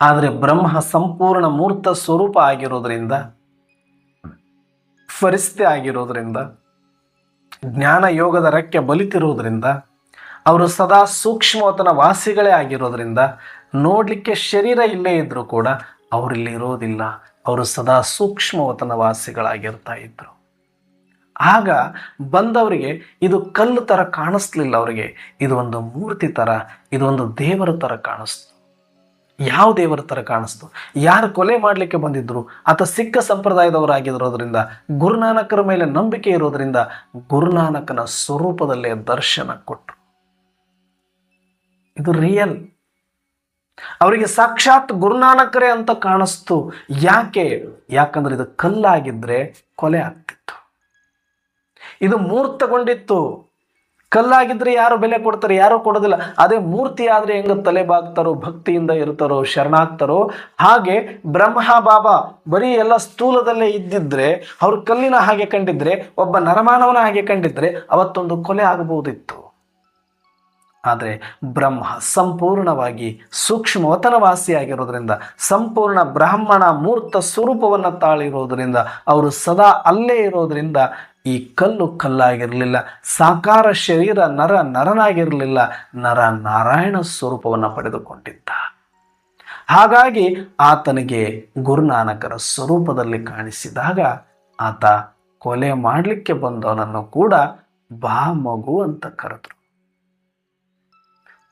ಆದರೆ ಬ್ರಹ್ಮ ಸಂಪೂರ್ಣ ಮೂರ್ತ ಸ್ವರೂಪ ಆಗಿರೋದ್ರಿಂದ, ಫರಿಸ್ತೆ ಆಗಿರೋದ್ರಿಂದ, ಜ್ಞಾನ ಯೋಗದ ರೆಕ್ಕೆ ಬಲಿತಿರೋದ್ರಿಂದ, ಅವರು ಸದಾ ಸೂಕ್ಷ್ಮವತನ ವಾಸಿಗಳೇ ಆಗಿರೋದ್ರಿಂದ ನೋಡಲಿಕ್ಕೆ ಶರೀರ ಇಲ್ಲೇ ಇದ್ದರೂ ಕೂಡ ಅವರಿಲ್ಲಿ ಇರೋದಿಲ್ಲ. ಅವರು ಸದಾ ಸೂಕ್ಷ್ಮವತನ ವಾಸಿಗಳಾಗಿರ್ತಾ ಇದ್ರು. ಆಗ ಬಂದವರಿಗೆ ಇದು ಕಲ್ಲು ಥರ ಕಾಣಿಸ್ಲಿಲ್ಲ. ಅವರಿಗೆ ಇದು ಒಂದು ಮೂರ್ತಿ ಥರ, ಇದು ಒಂದು ದೇವರ ಥರ ಕಾಣಿಸ್ತು. ಯಾವ ದೇವರ ಥರ ಕಾಣಿಸ್ತು? ಯಾರು ಕೊಲೆ ಮಾಡಲಿಕ್ಕೆ ಬಂದಿದ್ರು ಆತ ಸಿಕ್ಕ ಸಂಪ್ರದಾಯದವರಾಗಿರೋದ್ರಿಂದ, ಗುರುನಾನಕರ ಮೇಲೆ ನಂಬಿಕೆ ಇರೋದ್ರಿಂದ ಗುರುನಾನಕನ ಸ್ವರೂಪದಲ್ಲೇ ದರ್ಶನ ಕೊಟ್ಟರು. ಇದು ರಿಯಲ್. ಅವರಿಗೆ ಸಾಕ್ಷಾತ್ ಗುರುನಾನಕರೇ ಅಂತ ಕಾಣಿಸ್ತು. ಯಾಕಂದ್ರೆ ಇದು ಕಲ್ಲಾಗಿದ್ರೆ ಕೊಲೆ ಆಗ್ತಿತ್ತು. ಇದು ಮೂರ್ತಗೊಂಡಿತ್ತು. ಕಲ್ಲಾಗಿದ್ರೆ ಯಾರು ಬೆಲೆ ಕೊಡ್ತಾರೆ? ಯಾರು ಕೊಡೋದಿಲ್ಲ. ಅದೇ ಮೂರ್ತಿ ಆದ್ರೆ ಹೆಂಗ ತಲೆ ಬಾಗ್ತಾರೋ, ಭಕ್ತಿಯಿಂದ ಇರ್ತಾರೋ, ಶರಣಾಗ್ತಾರೋ, ಹಾಗೆ ಬ್ರಹ್ಮ ಬಾಬಾ ಬರೀ ಎಲ್ಲ ಸ್ಥೂಲದಲ್ಲೇ ಇದ್ದಿದ್ರೆ, ಅವ್ರು ಕಲ್ಲಿನ ಹಾಗೆ ಕಂಡಿದ್ರೆ, ಒಬ್ಬ ನರಮಾನವನ ಹಾಗೆ ಕಂಡಿದ್ರೆ ಅವತ್ತೊಂದು ಕೊಲೆ ಆಗಬಹುದಿತ್ತು. ಆದರೆ ಬ್ರಹ್ಮ ಸಂಪೂರ್ಣವಾಗಿ ಸೂಕ್ಷ್ಮವತನವಾಸಿಯಾಗಿರೋದ್ರಿಂದ, ಸಂಪೂರ್ಣ ಬ್ರಾಹ್ಮಣ ಮೂರ್ತ ಸ್ವರೂಪವನ್ನು ತಾಳಿರೋದ್ರಿಂದ, ಅವರು ಸದಾ ಅಲ್ಲೇ ಇರೋದ್ರಿಂದ ಈ ಕಲ್ಲು ಕಲ್ಲಾಗಿರಲಿಲ್ಲ. ಸಾಕಾರ ಶರೀರ ನರನಾಗಿರಲಿಲ್ಲ, ನರ ನಾರಾಯಣ ಸ್ವರೂಪವನ್ನು ಪಡೆದುಕೊಂಡಿದ್ದ. ಹಾಗಾಗಿ ಆತನಿಗೆ ಗುರುನಾನಕರ ಸ್ವರೂಪದಲ್ಲಿ ಕಾಣಿಸಿದಾಗ ಆತ ಕೊಲೆ ಮಾಡಲಿಕ್ಕೆ ಬಂದವನನ್ನು ಕೂಡ ಬಾ ಮಗು ಅಂತ ಕರೆದ್ರು.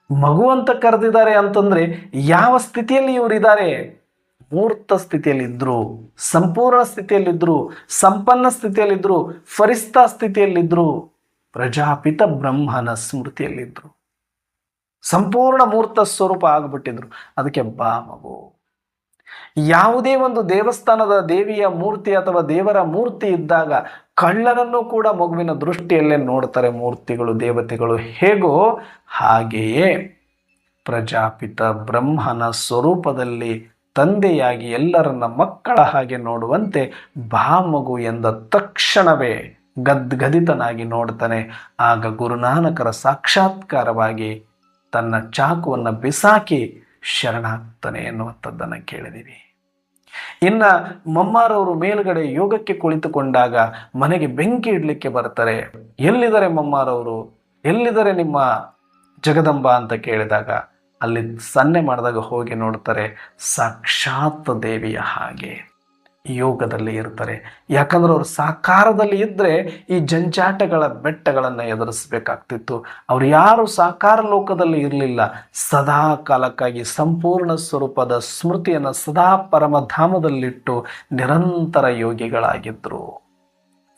ಮಗು ಅಂತ ಕರೆದಿದ್ದಾರೆ ಅಂತಂದ್ರೆ ಯಾವ ಸ್ಥಿತಿಯಲ್ಲಿ ಇವರಿದ್ದಾರೆ? ಮೂರ್ತ ಸ್ಥಿತಿಯಲ್ಲಿದ್ರು, ಸಂಪೂರ್ಣ ಸ್ಥಿತಿಯಲ್ಲಿದ್ರು, ಸಂಪನ್ನ ಸ್ಥಿತಿಯಲ್ಲಿದ್ರು, ಫರಿಸ್ತಾ ಸ್ಥಿತಿಯಲ್ಲಿದ್ರು, ಪ್ರಜಾಪಿತ ಬ್ರಹ್ಮನ ಸ್ಮೃತಿಯಲ್ಲಿದ್ರು, ಸಂಪೂರ್ಣ ಮೂರ್ತ ಸ್ವರೂಪ ಆಗ್ಬಿಟ್ಟಿದ್ರು. ಅದಕ್ಕೆ ಬಾ ಮಗು. ಯಾವುದೇ ಒಂದು ದೇವಸ್ಥಾನದ ದೇವಿಯ ಮೂರ್ತಿ ಅಥವಾ ದೇವರ ಮೂರ್ತಿ ಇದ್ದಾಗ ಕಳ್ಳನನ್ನು ಕೂಡ ಮಗುವಿನ ದೃಷ್ಟಿಯಲ್ಲೇ ನೋಡ್ತಾರೆ ಮೂರ್ತಿಗಳು, ದೇವತೆಗಳು. ಹೇಗೋ ಹಾಗೆಯೇ ಪ್ರಜಾಪಿತ ಬ್ರಹ್ಮನ ಸ್ವರೂಪದಲ್ಲಿ ತಂದೆಯಾಗಿ ಎಲ್ಲರನ್ನ ಮಕ್ಕಳ ಹಾಗೆ ನೋಡುವಂತೆ ಬಾ ಮಗು ಎಂದ ತಕ್ಷಣವೇ ಗದ್ಗದಿತನಾಗಿ ನೋಡ್ತಾನೆ. ಆಗ ಗುರುನಾನಕರ ಸಾಕ್ಷಾತ್ಕಾರವಾಗಿ ತನ್ನ ಚಾಕುವನ್ನು ಬಿಸಾಕಿ ಶರಣಾಗ್ತಾನೆ ಎನ್ನುವಂಥದ್ದನ್ನು ಕೇಳಿದ್ದೀವಿ. ಇನ್ನ ಮಮ್ಮಾರವರು ಮೇಲ್ಗಡೆ ಯೋಗಕ್ಕೆ ಕುಳಿತುಕೊಂಡಾಗ ಮನೆಗೆ ಬೆಂಕಿ ಇಡ್ಲಿಕ್ಕೆ ಬರ್ತಾರೆ. ಎಲ್ಲಿದ್ದಾರೆ ಮಮ್ಮಾರವರು? ಎಲ್ಲಿದ್ದಾರೆ ನಿಮ್ಮ ಜಗದಂಬ ಅಂತ ಕೇಳಿದಾಗ ಅಲ್ಲಿ ಸನ್ನೆ ಮಾಡಿದಾಗ ಹೋಗಿ ನೋಡ್ತಾರೆ, ಸಾಕ್ಷಾತ್ ದೇವಿಯ ಹಾಗೆ ಯೋಗದಲ್ಲಿ ಇರ್ತಾರೆ. ಯಾಕಂದ್ರೆ ಅವರು ಸಾಕಾರದಲ್ಲಿ ಇದ್ದರೆ ಈ ಜಂಜಾಟಗಳ ಬೆಟ್ಟಗಳನ್ನು ಎದುರಿಸಬೇಕಾಗ್ತಿತ್ತು. ಅವ್ರು ಯಾರು ಸಾಕಾರ ಲೋಕದಲ್ಲಿ ಇರಲಿಲ್ಲ. ಸದಾ ಕಾಲಕ್ಕಾಗಿ ಸಂಪೂರ್ಣ ಸ್ವರೂಪದ ಸ್ಮೃತಿಯನ್ನು ಸದಾ ಪರಮಧಾಮದಲ್ಲಿಟ್ಟು ನಿರಂತರ ಯೋಗಿಗಳಾಗಿದ್ದರು,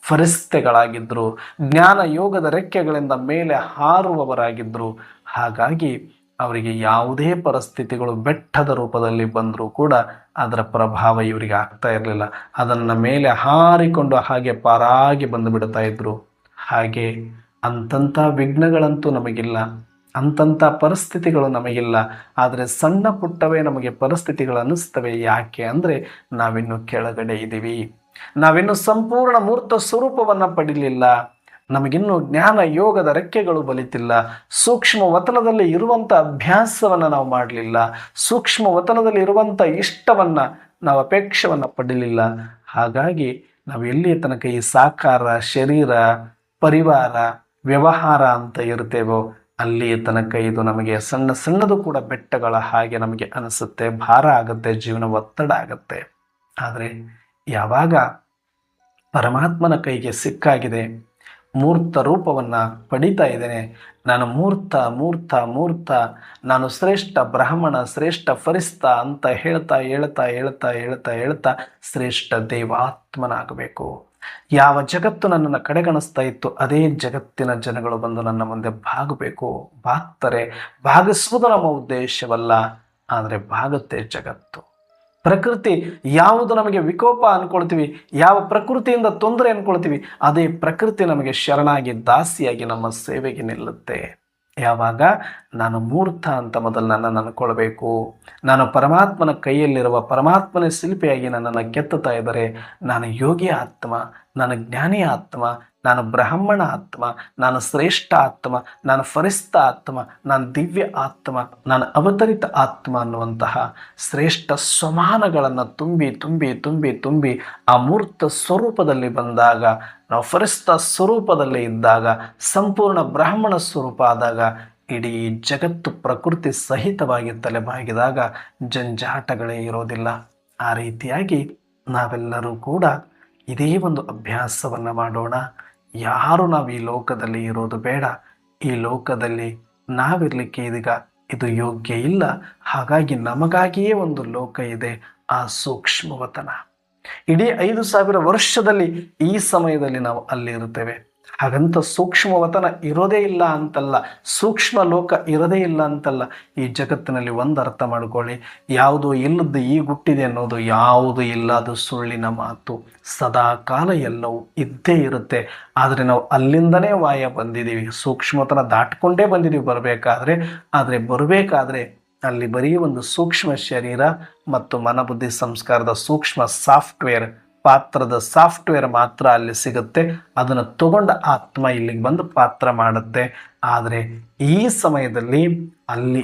ಫರಿಸ್ತೆಗಳಾಗಿದ್ದರು, ಜ್ಞಾನ ಯೋಗದ ರೆಕ್ಕೆಗಳಿಂದ ಮೇಲೆ ಹಾರುವವರಾಗಿದ್ದರು. ಹಾಗಾಗಿ ಅವರಿಗೆ ಯಾವುದೇ ಪರಿಸ್ಥಿತಿಗಳು ಬೆಟ್ಟದ ರೂಪದಲ್ಲಿ ಬಂದರೂ ಕೂಡ ಅದರ ಪ್ರಭಾವ ಇವರಿಗೆ ಆಗ್ತಾ ಇರಲಿಲ್ಲ. ಅದನ್ನು ಮೇಲೆ ಹಾರಿಕೊಂಡು ಹಾಗೆ ಪಾರಾಗಿ ಬಂದು ಬಿಡ್ತಾ ಇದ್ರು. ಹಾಗೆ ಅಂತಂಥ ವಿಘ್ನಗಳಂತೂ ನಮಗಿಲ್ಲ, ಅಂತಂಥ ಪರಿಸ್ಥಿತಿಗಳು ನಮಗಿಲ್ಲ. ಆದರೆ ಸಣ್ಣ ಪುಟ್ಟವೇ ನಮಗೆ ಪರಿಸ್ಥಿತಿಗಳು ಅನ್ನಿಸ್ತವೆ. ಯಾಕೆ ಅಂದರೆ ನಾವಿನ್ನು ಕೆಳಗಡೆ ಇದ್ದೀವಿ, ನಾವಿನ್ನು ಸಂಪೂರ್ಣ ಮೂರ್ತ ಸ್ವರೂಪವನ್ನು ಪಡೀಲಿಲ್ಲ, ನಮಗಿನ್ನೂ ಜ್ಞಾನ ಯೋಗದ ರೆಕ್ಕೆಗಳು ಬಲಿತಿಲ್ಲ, ಸೂಕ್ಷ್ಮ ವತನದಲ್ಲಿ ಇರುವಂಥ ಅಭ್ಯಾಸವನ್ನು ನಾವು ಮಾಡಲಿಲ್ಲ, ಸೂಕ್ಷ್ಮ ವತನದಲ್ಲಿ ಇರುವಂಥ ಇಷ್ಟವನ್ನು ನಾವು ಅಪೇಕ್ಷವನ್ನು ಪಡೀಲಿಲ್ಲ. ಹಾಗಾಗಿ ನಾವು ಎಲ್ಲಿಯ ತನಕ ಈ ಸಾಕಾರ, ಶರೀರ, ಪರಿವಾರ, ವ್ಯವಹಾರ ಅಂತ ಇರ್ತೇವೋ ಅಲ್ಲಿಯ ತನಕ ಇದು ನಮಗೆ ಸಣ್ಣ ಸಣ್ಣದು ಕೂಡ ಬೆಟ್ಟಗಳ ಹಾಗೆ ನಮಗೆ ಅನಿಸುತ್ತೆ, ಭಾರ ಆಗುತ್ತೆ, ಜೀವನ ಒತ್ತಡ ಆಗುತ್ತೆ. ಆದರೆ ಯಾವಾಗ ಪರಮಾತ್ಮನ ಕೈಗೆ ಸಿಕ್ಕಾಗಿದೆ, ಮೂರ್ತ ರೂಪವನ್ನು ಪಡಿತಾ ಇದ್ದೇನೆ, ನಾನು ಮೂರ್ತ ಮೂರ್ತ ಮೂರ್ತ, ನಾನು ಶ್ರೇಷ್ಠ ಬ್ರಾಹ್ಮಣ, ಶ್ರೇಷ್ಠ ಫರಿಸ್ತ ಅಂತ ಹೇಳ್ತಾ ಹೇಳ್ತಾ ಹೇಳ್ತಾ ಹೇಳ್ತಾ ಹೇಳ್ತಾ ಶ್ರೇಷ್ಠ ದೇವಾತ್ಮನಾಗಬೇಕು. ಯಾವ ಜಗತ್ತು ನನ್ನನ್ನು ಕಡೆಗಣಿಸ್ತಾ ಇತ್ತು ಅದೇ ಜಗತ್ತಿನ ಜನಗಳು ಬಂದು ನನ್ನ ಮುಂದೆ ಭಾಗಬೇಕು. ಭಾಗ್ತಾರೆ. ಭಾಗಿಸುವುದು ನಮ್ಮ ಉದ್ದೇಶವಲ್ಲ, ಆದರೆ ಭಾಗುತ್ತೆ ಜಗತ್ತು. ಪ್ರಕೃತಿ ಯಾವುದು ನಮಗೆ ವಿಕೋಪ ಅಂದ್ಕೊಳ್ತೀವಿ, ಯಾವ ಪ್ರಕೃತಿಯಿಂದ ತೊಂದರೆ ಅಂದ್ಕೊಳ್ತೀವಿ, ಅದೇ ಪ್ರಕೃತಿ ನಮಗೆ ಶರಣಾಗಿ ದಾಸಿಯಾಗಿ ನಮ್ಮ ಸೇವೆಗೆ ನಿಲ್ಲುತ್ತೆ. ಯಾವಾಗ ನಾನು ಮೂರ್ತ ಅಂತ ಮೊದಲು ನನ್ನನ್ನು ಅಂದ್ಕೊಳ್ಬೇಕು, ನಾನು ಪರಮಾತ್ಮನ ಕೈಯಲ್ಲಿರುವ ಪರಮಾತ್ಮನ ಶಿಲ್ಪಿಯಾಗಿ ನನ್ನನ್ನು ಕೆತ್ತುತ್ತಾ ಇದ್ದರೆ ನಾನು ಯೋಗಿ ಆತ್ಮ, ನಾನು ಜ್ಞಾನಿ ಆತ್ಮ, ನಾನು ಬ್ರಾಹ್ಮಣ ಆತ್ಮ, ನಾನು ಶ್ರೇಷ್ಠ ಆತ್ಮ, ನಾನು ಫರಿಸ್ತ ಆತ್ಮ, ನಾನು ದಿವ್ಯ ಆತ್ಮ, ನಾನು ಅವತರಿತ ಆತ್ಮ ಅನ್ನುವಂತಹ ಶ್ರೇಷ್ಠ ಸ್ವಮಾನಗಳನ್ನು ತುಂಬಿ ತುಂಬಿ ತುಂಬಿ ತುಂಬಿ ಆ ಮೂರ್ತ ಸ್ವರೂಪದಲ್ಲಿ ಬಂದಾಗ, ನಾವು ಫರಿಸ್ತ ಸ್ವರೂಪದಲ್ಲಿ ಇದ್ದಾಗ, ಸಂಪೂರ್ಣ ಬ್ರಾಹ್ಮಣ ಸ್ವರೂಪ ಆದಾಗ ಇಡೀ ಜಗತ್ತು ಪ್ರಕೃತಿ ಸಹಿತವಾಗಿ ತಲೆಬಾಗಿದಾಗ ಜಂಜಾಟಗಳೇ ಇರೋದಿಲ್ಲ. ಆ ರೀತಿಯಾಗಿ ನಾವೆಲ್ಲರೂ ಕೂಡ ಇದೇ ಒಂದು ಅಭ್ಯಾಸವನ್ನು ಮಾಡೋಣ. ಯಾರು ನಾವು ಈ ಲೋಕದಲ್ಲಿ ಇರೋದು ಬೇಡ, ಈ ಲೋಕದಲ್ಲಿ ನಾವಿರಲಿಕ್ಕೆ ಇದೀಗ ಇದು ಯೋಗ್ಯ ಇಲ್ಲ. ಹಾಗಾಗಿ ನಮಗಾಗಿಯೇ ಒಂದು ಲೋಕ ಇದೆ, ಆ ಸೂಕ್ಷ್ಮವತನ. ಇಡೀ 5,000 ವರ್ಷದಲ್ಲಿ ಈ ಸಮಯದಲ್ಲಿ ನಾವು ಅಲ್ಲಿ ಇರುತ್ತೇವೆ. ಹಾಗಂತ ಸೂಕ್ಷ್ಮವತನ ಇರೋದೇ ಇಲ್ಲ ಅಂತಲ್ಲ, ಸೂಕ್ಷ್ಮ ಲೋಕ ಇರೋದೇ ಇಲ್ಲ ಅಂತಲ್ಲ. ಈ ಜಗತ್ತಿನಲ್ಲಿ ಒಂದು ಅರ್ಥ ಮಾಡ್ಕೊಳ್ಳಿ, ಯಾವುದು ಇಲ್ಲದ್ದು ಈ ಗುಟ್ಟಿದೆ ಅನ್ನೋದು ಯಾವುದು ಇಲ್ಲ, ಅದು ಸುಳ್ಳಿನ ಮಾತು. ಸದಾ ಕಾಲ ಎಲ್ಲವೂ ಇದ್ದೇ ಇರುತ್ತೆ. ಆದರೆ ನಾವು ಅಲ್ಲಿಂದನೇ ವಾಯ ಬಂದಿದ್ದೀವಿ, ಸೂಕ್ಷ್ಮತನ ದಾಟ್ಕೊಂಡೇ ಬಂದಿದ್ದೀವಿ ಬರಬೇಕಾದ್ರೆ. ಆದರೆ ಬರಬೇಕಾದ್ರೆ ಅಲ್ಲಿ ಬರೀ ಒಂದು ಸೂಕ್ಷ್ಮ ಶರೀರ ಮತ್ತು ಮನಬುದ್ಧಿ ಸಂಸ್ಕಾರದ ಸೂಕ್ಷ್ಮ ಸಾಫ್ಟ್ವೇರ್, ಪಾತ್ರದ ಸಾಫ್ಟ್ವೇರ್ ಮಾತ್ರ ಅಲ್ಲಿ ಸಿಗುತ್ತೆ. ಅದನ್ನು ತಗೊಂಡ ಆತ್ಮ ಇಲ್ಲಿಗೆ ಬಂದು ಪಾತ್ರ ಮಾಡುತ್ತೆ. ಆದರೆ ಈ ಸಮಯದಲ್ಲಿ ಅಲ್ಲಿ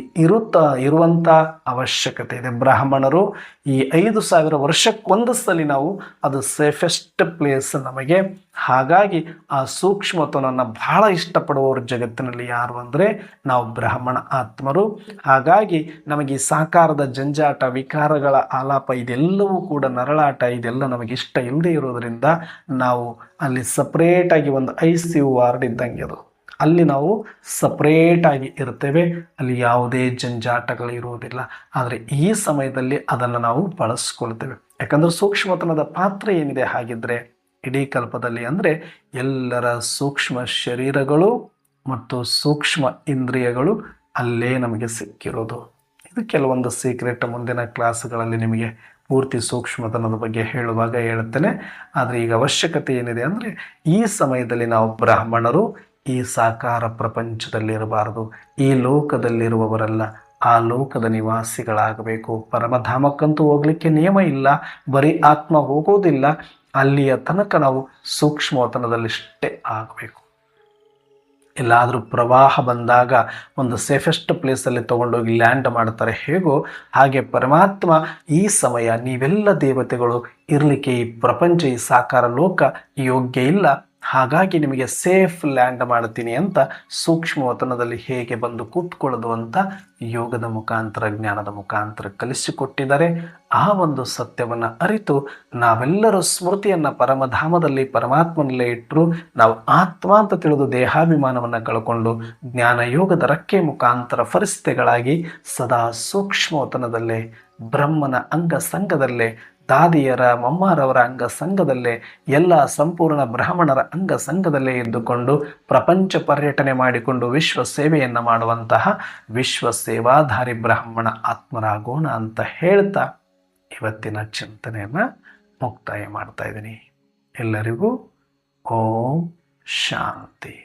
ಇರುವಂಥ ಅವಶ್ಯಕತೆ ಇದೆ. ಬ್ರಾಹ್ಮಣರು ಈ 5,000 ವರ್ಷಕ್ಕೊಂದು ಸಲ ನಾವು ಅದು ಸೇಫೆಸ್ಟ್ ಪ್ಲೇಸ್ ನಮಗೆ. ಹಾಗಾಗಿ ಆ ಸೂಕ್ಷ್ಮತನನ್ನು ಬಹಳ ಇಷ್ಟಪಡುವವರು ಜಗತ್ತಿನಲ್ಲಿ ಯಾರು ಅಂದರೆ ನಾವು ಬ್ರಾಹ್ಮಣ ಆತ್ಮರು. ಹಾಗಾಗಿ ನಮಗೆ ಈ ಸಾಕಾರದ ಜಂಜಾಟ, ವಿಕಾರಗಳ ಆಲಾಪ ಇದೆಲ್ಲವೂ ಕೂಡ ನರಳಾಟ, ಇದೆಲ್ಲ ನಮಗೆ ಇಷ್ಟ ಇಲ್ಲದೆ ಇರೋದರಿಂದ ನಾವು ಅಲ್ಲಿ ಸಪ್ರೇಟಾಗಿ ಒಂದು ICU ವಾರ್ಡ್ ಇದ್ದಂಗೆ ಅದು, ಅಲ್ಲಿ ನಾವು ಸಪ್ರೇಟಾಗಿ ಇರ್ತೇವೆ. ಅಲ್ಲಿ ಯಾವುದೇ ಜಂಜಾಟಗಳು ಇರುವುದಿಲ್ಲ. ಆದರೆ ಈ ಸಮಯದಲ್ಲಿ ಅದನ್ನು ನಾವು ಬಳಸ್ಕೊಳ್ತೇವೆ. ಯಾಕಂದರೆ ಸೂಕ್ಷ್ಮತನದ ಪಾತ್ರ ಏನಿದೆ ಹಾಗಿದ್ರೆ ಇಡೀ ಕಲ್ಪದಲ್ಲಿ ಅಂದರೆ ಎಲ್ಲರ ಸೂಕ್ಷ್ಮ ಶರೀರಗಳು ಮತ್ತು ಸೂಕ್ಷ್ಮ ಇಂದ್ರಿಯಗಳು ಅಲ್ಲೇ ನಮಗೆ ಸಿಕ್ಕಿರೋದು. ಇದು ಕೆಲವೊಂದು ಸೀಕ್ರೆಟ್ ಮುಂದಿನ ಕ್ಲಾಸ್ಗಳಲ್ಲಿ ನಿಮಗೆ ಪೂರ್ತಿ ಸೂಕ್ಷ್ಮತನದ ಬಗ್ಗೆ ಹೇಳುವಾಗ ಹೇಳುತ್ತೇನೆ. ಆದರೆ ಈಗ ಅವಶ್ಯಕತೆ ಏನಿದೆ ಅಂದರೆ ಈ ಸಮಯದಲ್ಲಿ ನಾವು ಬ್ರಾಹ್ಮಣರು ಈ ಸಾಕಾರ ಪ್ರಪಂಚದಲ್ಲಿರಬಾರದು, ಈ ಲೋಕದಲ್ಲಿರುವವರಲ್ಲ, ಆ ಲೋಕದ ನಿವಾಸಿಗಳಾಗಬೇಕು. ಪರಮಧಾಮಕ್ಕಂತೂ ಹೋಗಲಿಕ್ಕೆ ನಿಯಮ ಇಲ್ಲ, ಬರೀ ಆತ್ಮ ಹೋಗೋದಿಲ್ಲ. ಅಲ್ಲಿಯ ತನಕ ನಾವು ಸೂಕ್ಷ್ಮವತನದಲ್ಲಿಷ್ಟೇ ಆಗಬೇಕು. ಎಲ್ಲಾದರೂ ಪ್ರವಾಹ ಬಂದಾಗ ಒಂದು ಸೇಫೆಸ್ಟ್ ಪ್ಲೇಸಲ್ಲಿ ತೊಗೊಂಡೋಗಿ ಲ್ಯಾಂಡ್ ಮಾಡ್ತಾರೆ ಹೇಗೋ ಹಾಗೆ ಪರಮಾತ್ಮ ಈ ಸಮಯ ನೀವೆಲ್ಲ ದೇವತೆಗಳು ಇರಲಿಕ್ಕೆ ಈ ಪ್ರಪಂಚ, ಈ ಸಾಕಾರ ಲೋಕ ಯೋಗ್ಯ ಇಲ್ಲ, ಹಾಗಾಗಿ ನಿಮಗೆ ಸೇಫ್ ಲ್ಯಾಂಡ್ ಮಾಡ್ತೀನಿ ಅಂತ ಸೂಕ್ಷ್ಮವತನದಲ್ಲಿ ಹೇಗೆ ಬಂದು ಕೂತ್ಕೊಳ್ಳೋದು ಅಂತ ಯೋಗದ ಮುಖಾಂತರ, ಜ್ಞಾನದ ಮುಖಾಂತರ ಕಲಿಸಿಕೊಟ್ಟಿದ್ದಾರೆ. ಆ ಒಂದು ಸತ್ಯವನ್ನು ಅರಿತು ನಾವೆಲ್ಲರೂ ಸ್ಮೃತಿಯನ್ನು ಪರಮಧಾಮದಲ್ಲಿ ಪರಮಾತ್ಮನಲ್ಲೇ ಇಟ್ಟರು ನಾವು ಆತ್ಮ ಅಂತ ತಿಳಿದು ದೇಹಾಭಿಮಾನವನ್ನು ಕಳ್ಕೊಂಡು ಜ್ಞಾನ ಯೋಗದ ರಕ್ಕೆ ಮುಖಾಂತರ ಫರಿಸ್ತೆಗಳಾಗಿ ಸದಾ ಸೂಕ್ಷ್ಮವತನದಲ್ಲೇ ಬ್ರಹ್ಮನ ಅಂಗ ಸಂಘದಲ್ಲೇ, ದಾದಿಯರ ಮೊಮ್ಮಾರವರ ಅಂಗ ಸಂಘದಲ್ಲೇ, ಎಲ್ಲ ಸಂಪೂರ್ಣ ಬ್ರಾಹ್ಮಣರ ಅಂಗ ಸಂಘದಲ್ಲೇ ಇದ್ದುಕೊಂಡು ಪ್ರಪಂಚ ಪರ್ಯಟನೆ ಮಾಡಿಕೊಂಡು ವಿಶ್ವ ಸೇವೆಯನ್ನು ಮಾಡುವಂತಹ ವಿಶ್ವ ಸೇವಾಧಾರಿ ಬ್ರಾಹ್ಮಣ ಆತ್ಮರಾಗೋಣ ಅಂತ ಹೇಳ್ತಾ ಇವತ್ತಿನ ಚಿಂತನೆಯನ್ನು ಮುಕ್ತಾಯ ಮಾಡ್ತಾ ಇದ್ದೀನಿ. ಎಲ್ಲರಿಗೂ ಓಂ ಶಾಂತಿ.